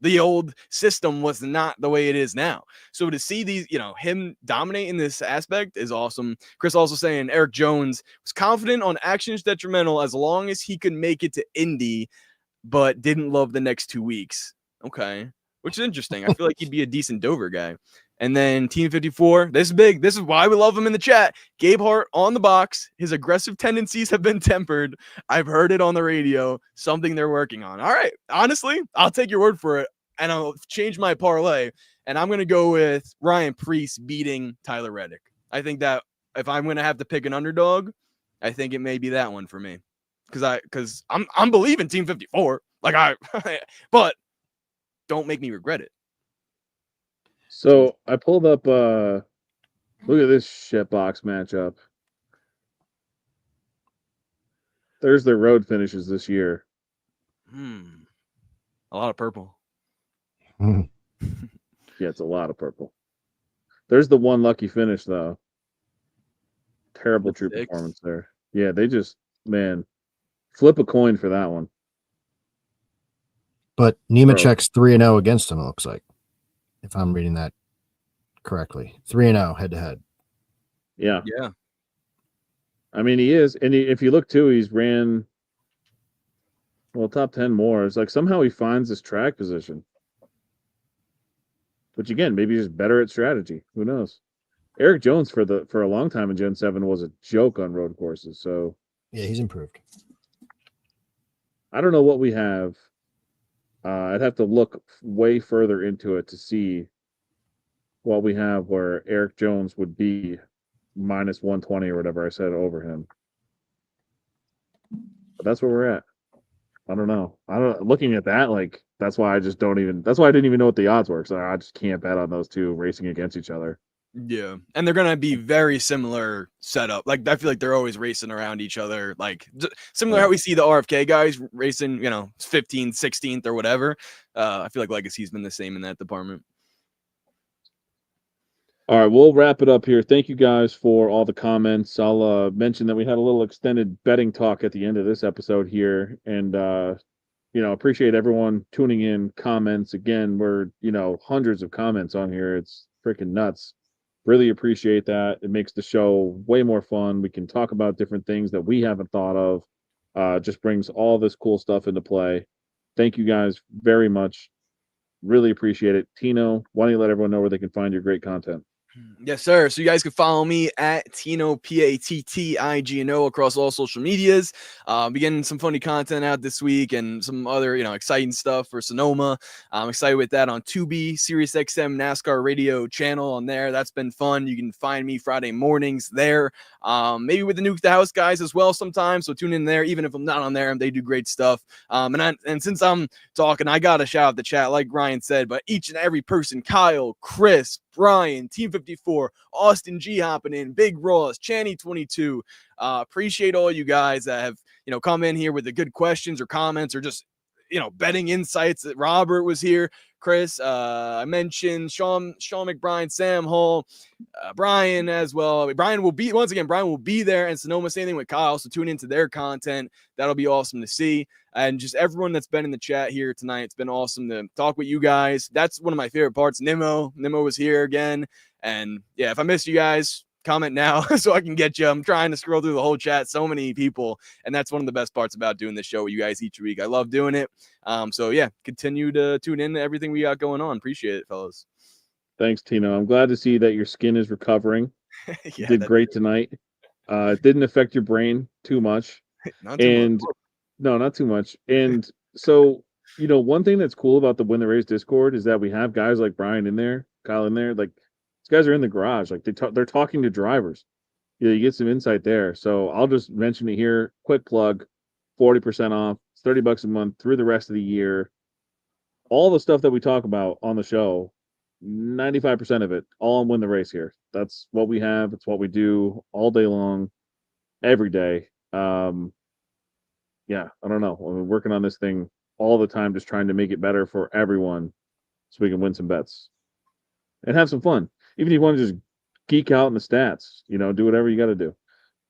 the old system was not the way it is now. So to see these, him dominate in this aspect is awesome. Chris also saying Eric Jones was confident on actions detrimental as long as he could make it to Indy, but didn't love the next 2 weeks. Okay. Which is interesting. I feel like he'd be a decent Dover guy. And then Team 54, this is big. This is why we love him in the chat. Gabe Hart on the box. His aggressive tendencies have been tempered. I've heard it on the radio. Something they're working on. All right. Honestly, I'll take your word for it. And I'll change my parlay. And I'm going to go with Ryan Priest beating Tyler Reddick. I think that if I'm going to have to pick an underdog, I think it may be that one for me. Because I'm believing Team 54. But don't make me regret it. So I pulled up look at this shitbox matchup. There's their road finishes this year. A lot of purple. Yeah, it's a lot of purple. There's the one lucky finish though. Terrible true performance there. Yeah, they just flip a coin for that one. But Nemechek's 3-0 against him, it looks like, if I'm reading that correctly. 3-0 head to head. Yeah. Yeah. I mean, he is. And if you look too, he's ran, top 10 more. It's like somehow he finds his track position. Which again, maybe he's just better at strategy. Who knows? Eric Jones for a long time in Gen 7 was a joke on road courses. So yeah, he's improved. I don't know what we have. I'd have to look way further into it to see what we have where Eric Jones would be minus 120 or whatever I said over him. But that's where we're at. I don't know. Looking at that, like that's why I just don't even. That's why I didn't even know what the odds were. So I just can't bet on those two racing against each other. Yeah, and they're gonna be very similar setup. Like I feel like they're always racing around each other, like similar how we see the RFK guys racing, 15th, 16th, or whatever. I feel like Legacy's been the same in that department. All right, we'll wrap it up here. Thank you guys for all the comments. I'll mention that we had a little extended betting talk at the end of this episode here, and appreciate everyone tuning in. Comments again, we're hundreds of comments on here. It's freaking nuts. Really appreciate that. It makes the show way more fun. We can talk about different things that we haven't thought of. Just brings all this cool stuff into play. Thank you guys very much. Really appreciate it. Tino, why don't you let everyone know where they can find your great content? Yes, sir. So you guys can follow me at Tino PATTIGNO across all social medias. Be getting some funny content out this week and some other exciting stuff for Sonoma. I'm excited with that on Tubi, Sirius XM NASCAR radio channel on there. That's been fun. You can find me Friday mornings there. Maybe with the Nuke the House guys as well sometimes. So tune in there. Even if I'm not on there, they do great stuff. And since I'm talking, I gotta shout out the chat, like Ryan said, but each and every person: Kyle, Chris, Brian, Team 54, Austin G hopping in, Big Ross, Channy 22. Appreciate all you guys that have come in here with the good questions or comments or just betting insights. That Robert was here, Chris, I mentioned Sean McBride, Sam Hall, Brian as well. Brian will be there, and Sonoma, same thing with Kyle. So tune into their content. That'll be awesome to see. And just everyone that's been in the chat here tonight, it's been awesome to talk with you guys. That's one of my favorite parts. Nimmo was here again. And yeah, if I missed you guys, comment now so I can get you. I'm trying to scroll through the whole chat. So many people. And that's one of the best parts about doing this show with you guys each week. I love doing it. So yeah, continue to tune in to everything we got going on. Appreciate it, fellas. Thanks, Tino. I'm glad to see that your skin is recovering. You did great tonight. It didn't affect your brain too much. Not too much. No, not too much. And so, one thing that's cool about the Win the Race Discord is that we have guys like Brian in there, Kyle in there. Like, these guys are in the garage. Like, they're talking to drivers. You get some insight there. So I'll just mention it here. Quick plug: 40% off. It's $30 a month through the rest of the year. All the stuff that we talk about on the show, 95% of it, all on Win the Race here. That's what we have. It's what we do all day long, every day. Yeah, I don't know. We're working on this thing all the time, just trying to make it better for everyone so we can win some bets and have some fun. Even if you want to just geek out in the stats, do whatever you got to do.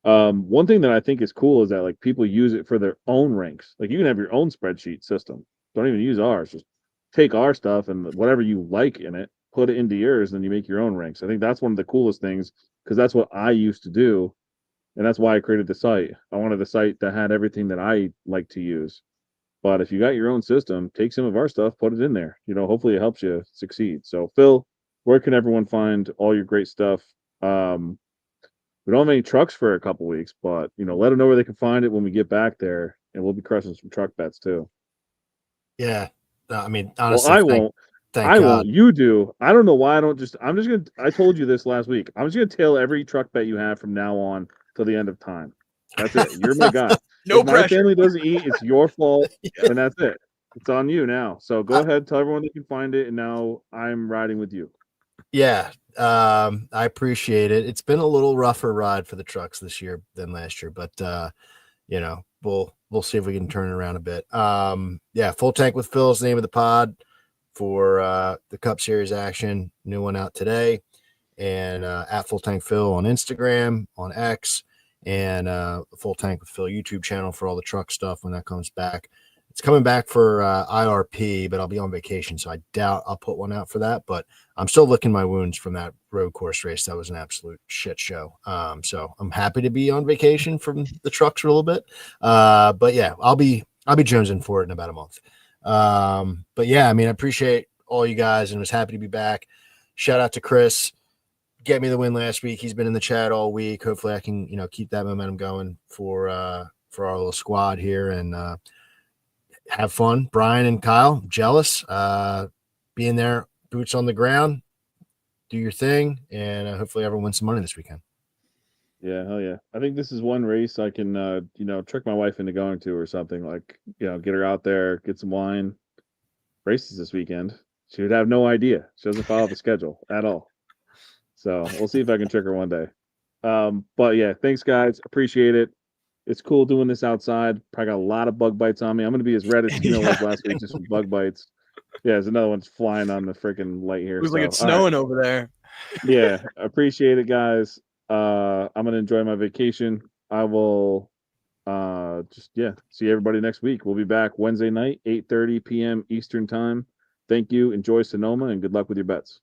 One thing that I think is cool is that like people use it for their own ranks. Like you can have your own spreadsheet system. Don't even use ours. Just take our stuff and whatever you like in it, put it into yours, and you make your own ranks. I think that's one of the coolest things because that's what I used to do. And that's why I created the site. I wanted a site that had everything that I like to use. But if you got your own system, take some of our stuff, put it in there. Hopefully it helps you succeed. So, Phil, where can everyone find all your great stuff? We don't have any trucks for a couple weeks, but let them know where they can find it when we get back there, and we'll be crushing some truck bets too. Yeah, I mean, honestly, well, I won't. I won't. You do. I don't know why I don't just. I'm just gonna. I told you this last week. I'm just gonna tail every truck bet you have from now on till the end of time. That's it. You're my guy. No if pressure. My family doesn't eat. It's your fault, and that's it. It's on you now. So go ahead, tell everyone they can find it, and now I'm riding with you. Yeah, I appreciate it. It's been a little rougher ride for the trucks this year than last year, but we'll see if we can turn it around a bit. Yeah, Full Tank with Phil is the name of the pod for the Cup Series action. New one out today, and at Full Tank Phil on Instagram, on X, and Full Tank with Phil YouTube channel for all the truck stuff when that comes back. It's coming back for IRP, but I'll be on vacation, so I doubt I'll put one out for that. But I'm still licking my wounds from that road course race. That was an absolute shit show. So I'm happy to be on vacation from the trucks for a little bit. But yeah, I'll be jonesing for it in about a month. But yeah, I mean, I appreciate all you guys and was happy to be back. Shout out to Chris. Get me the win last week. He's been in the chat all week. Hopefully I can, keep that momentum going for our little squad here and have fun. Brian and Kyle, jealous. Being there, boots on the ground, do your thing, and hopefully everyone wins some money this weekend. Yeah, hell yeah. I think this is one race I can, trick my wife into going to or something. Like, get her out there, get some wine. Races this weekend. She would have no idea. She doesn't follow the schedule at all. So we'll see if I can trick her one day. But yeah, thanks guys. Appreciate it. It's cool doing this outside. Probably got a lot of bug bites on me. I'm gonna be as red as Tino Yeah, was last week just with bug bites. Yeah, there's another one's flying on the freaking light here. looks like So it's all right. snowing over there. Yeah, appreciate it, guys. I'm gonna enjoy my vacation. I will just see everybody next week. We'll be back Wednesday night, 8:30 p.m. Eastern time. Thank you. Enjoy Sonoma and good luck with your bets.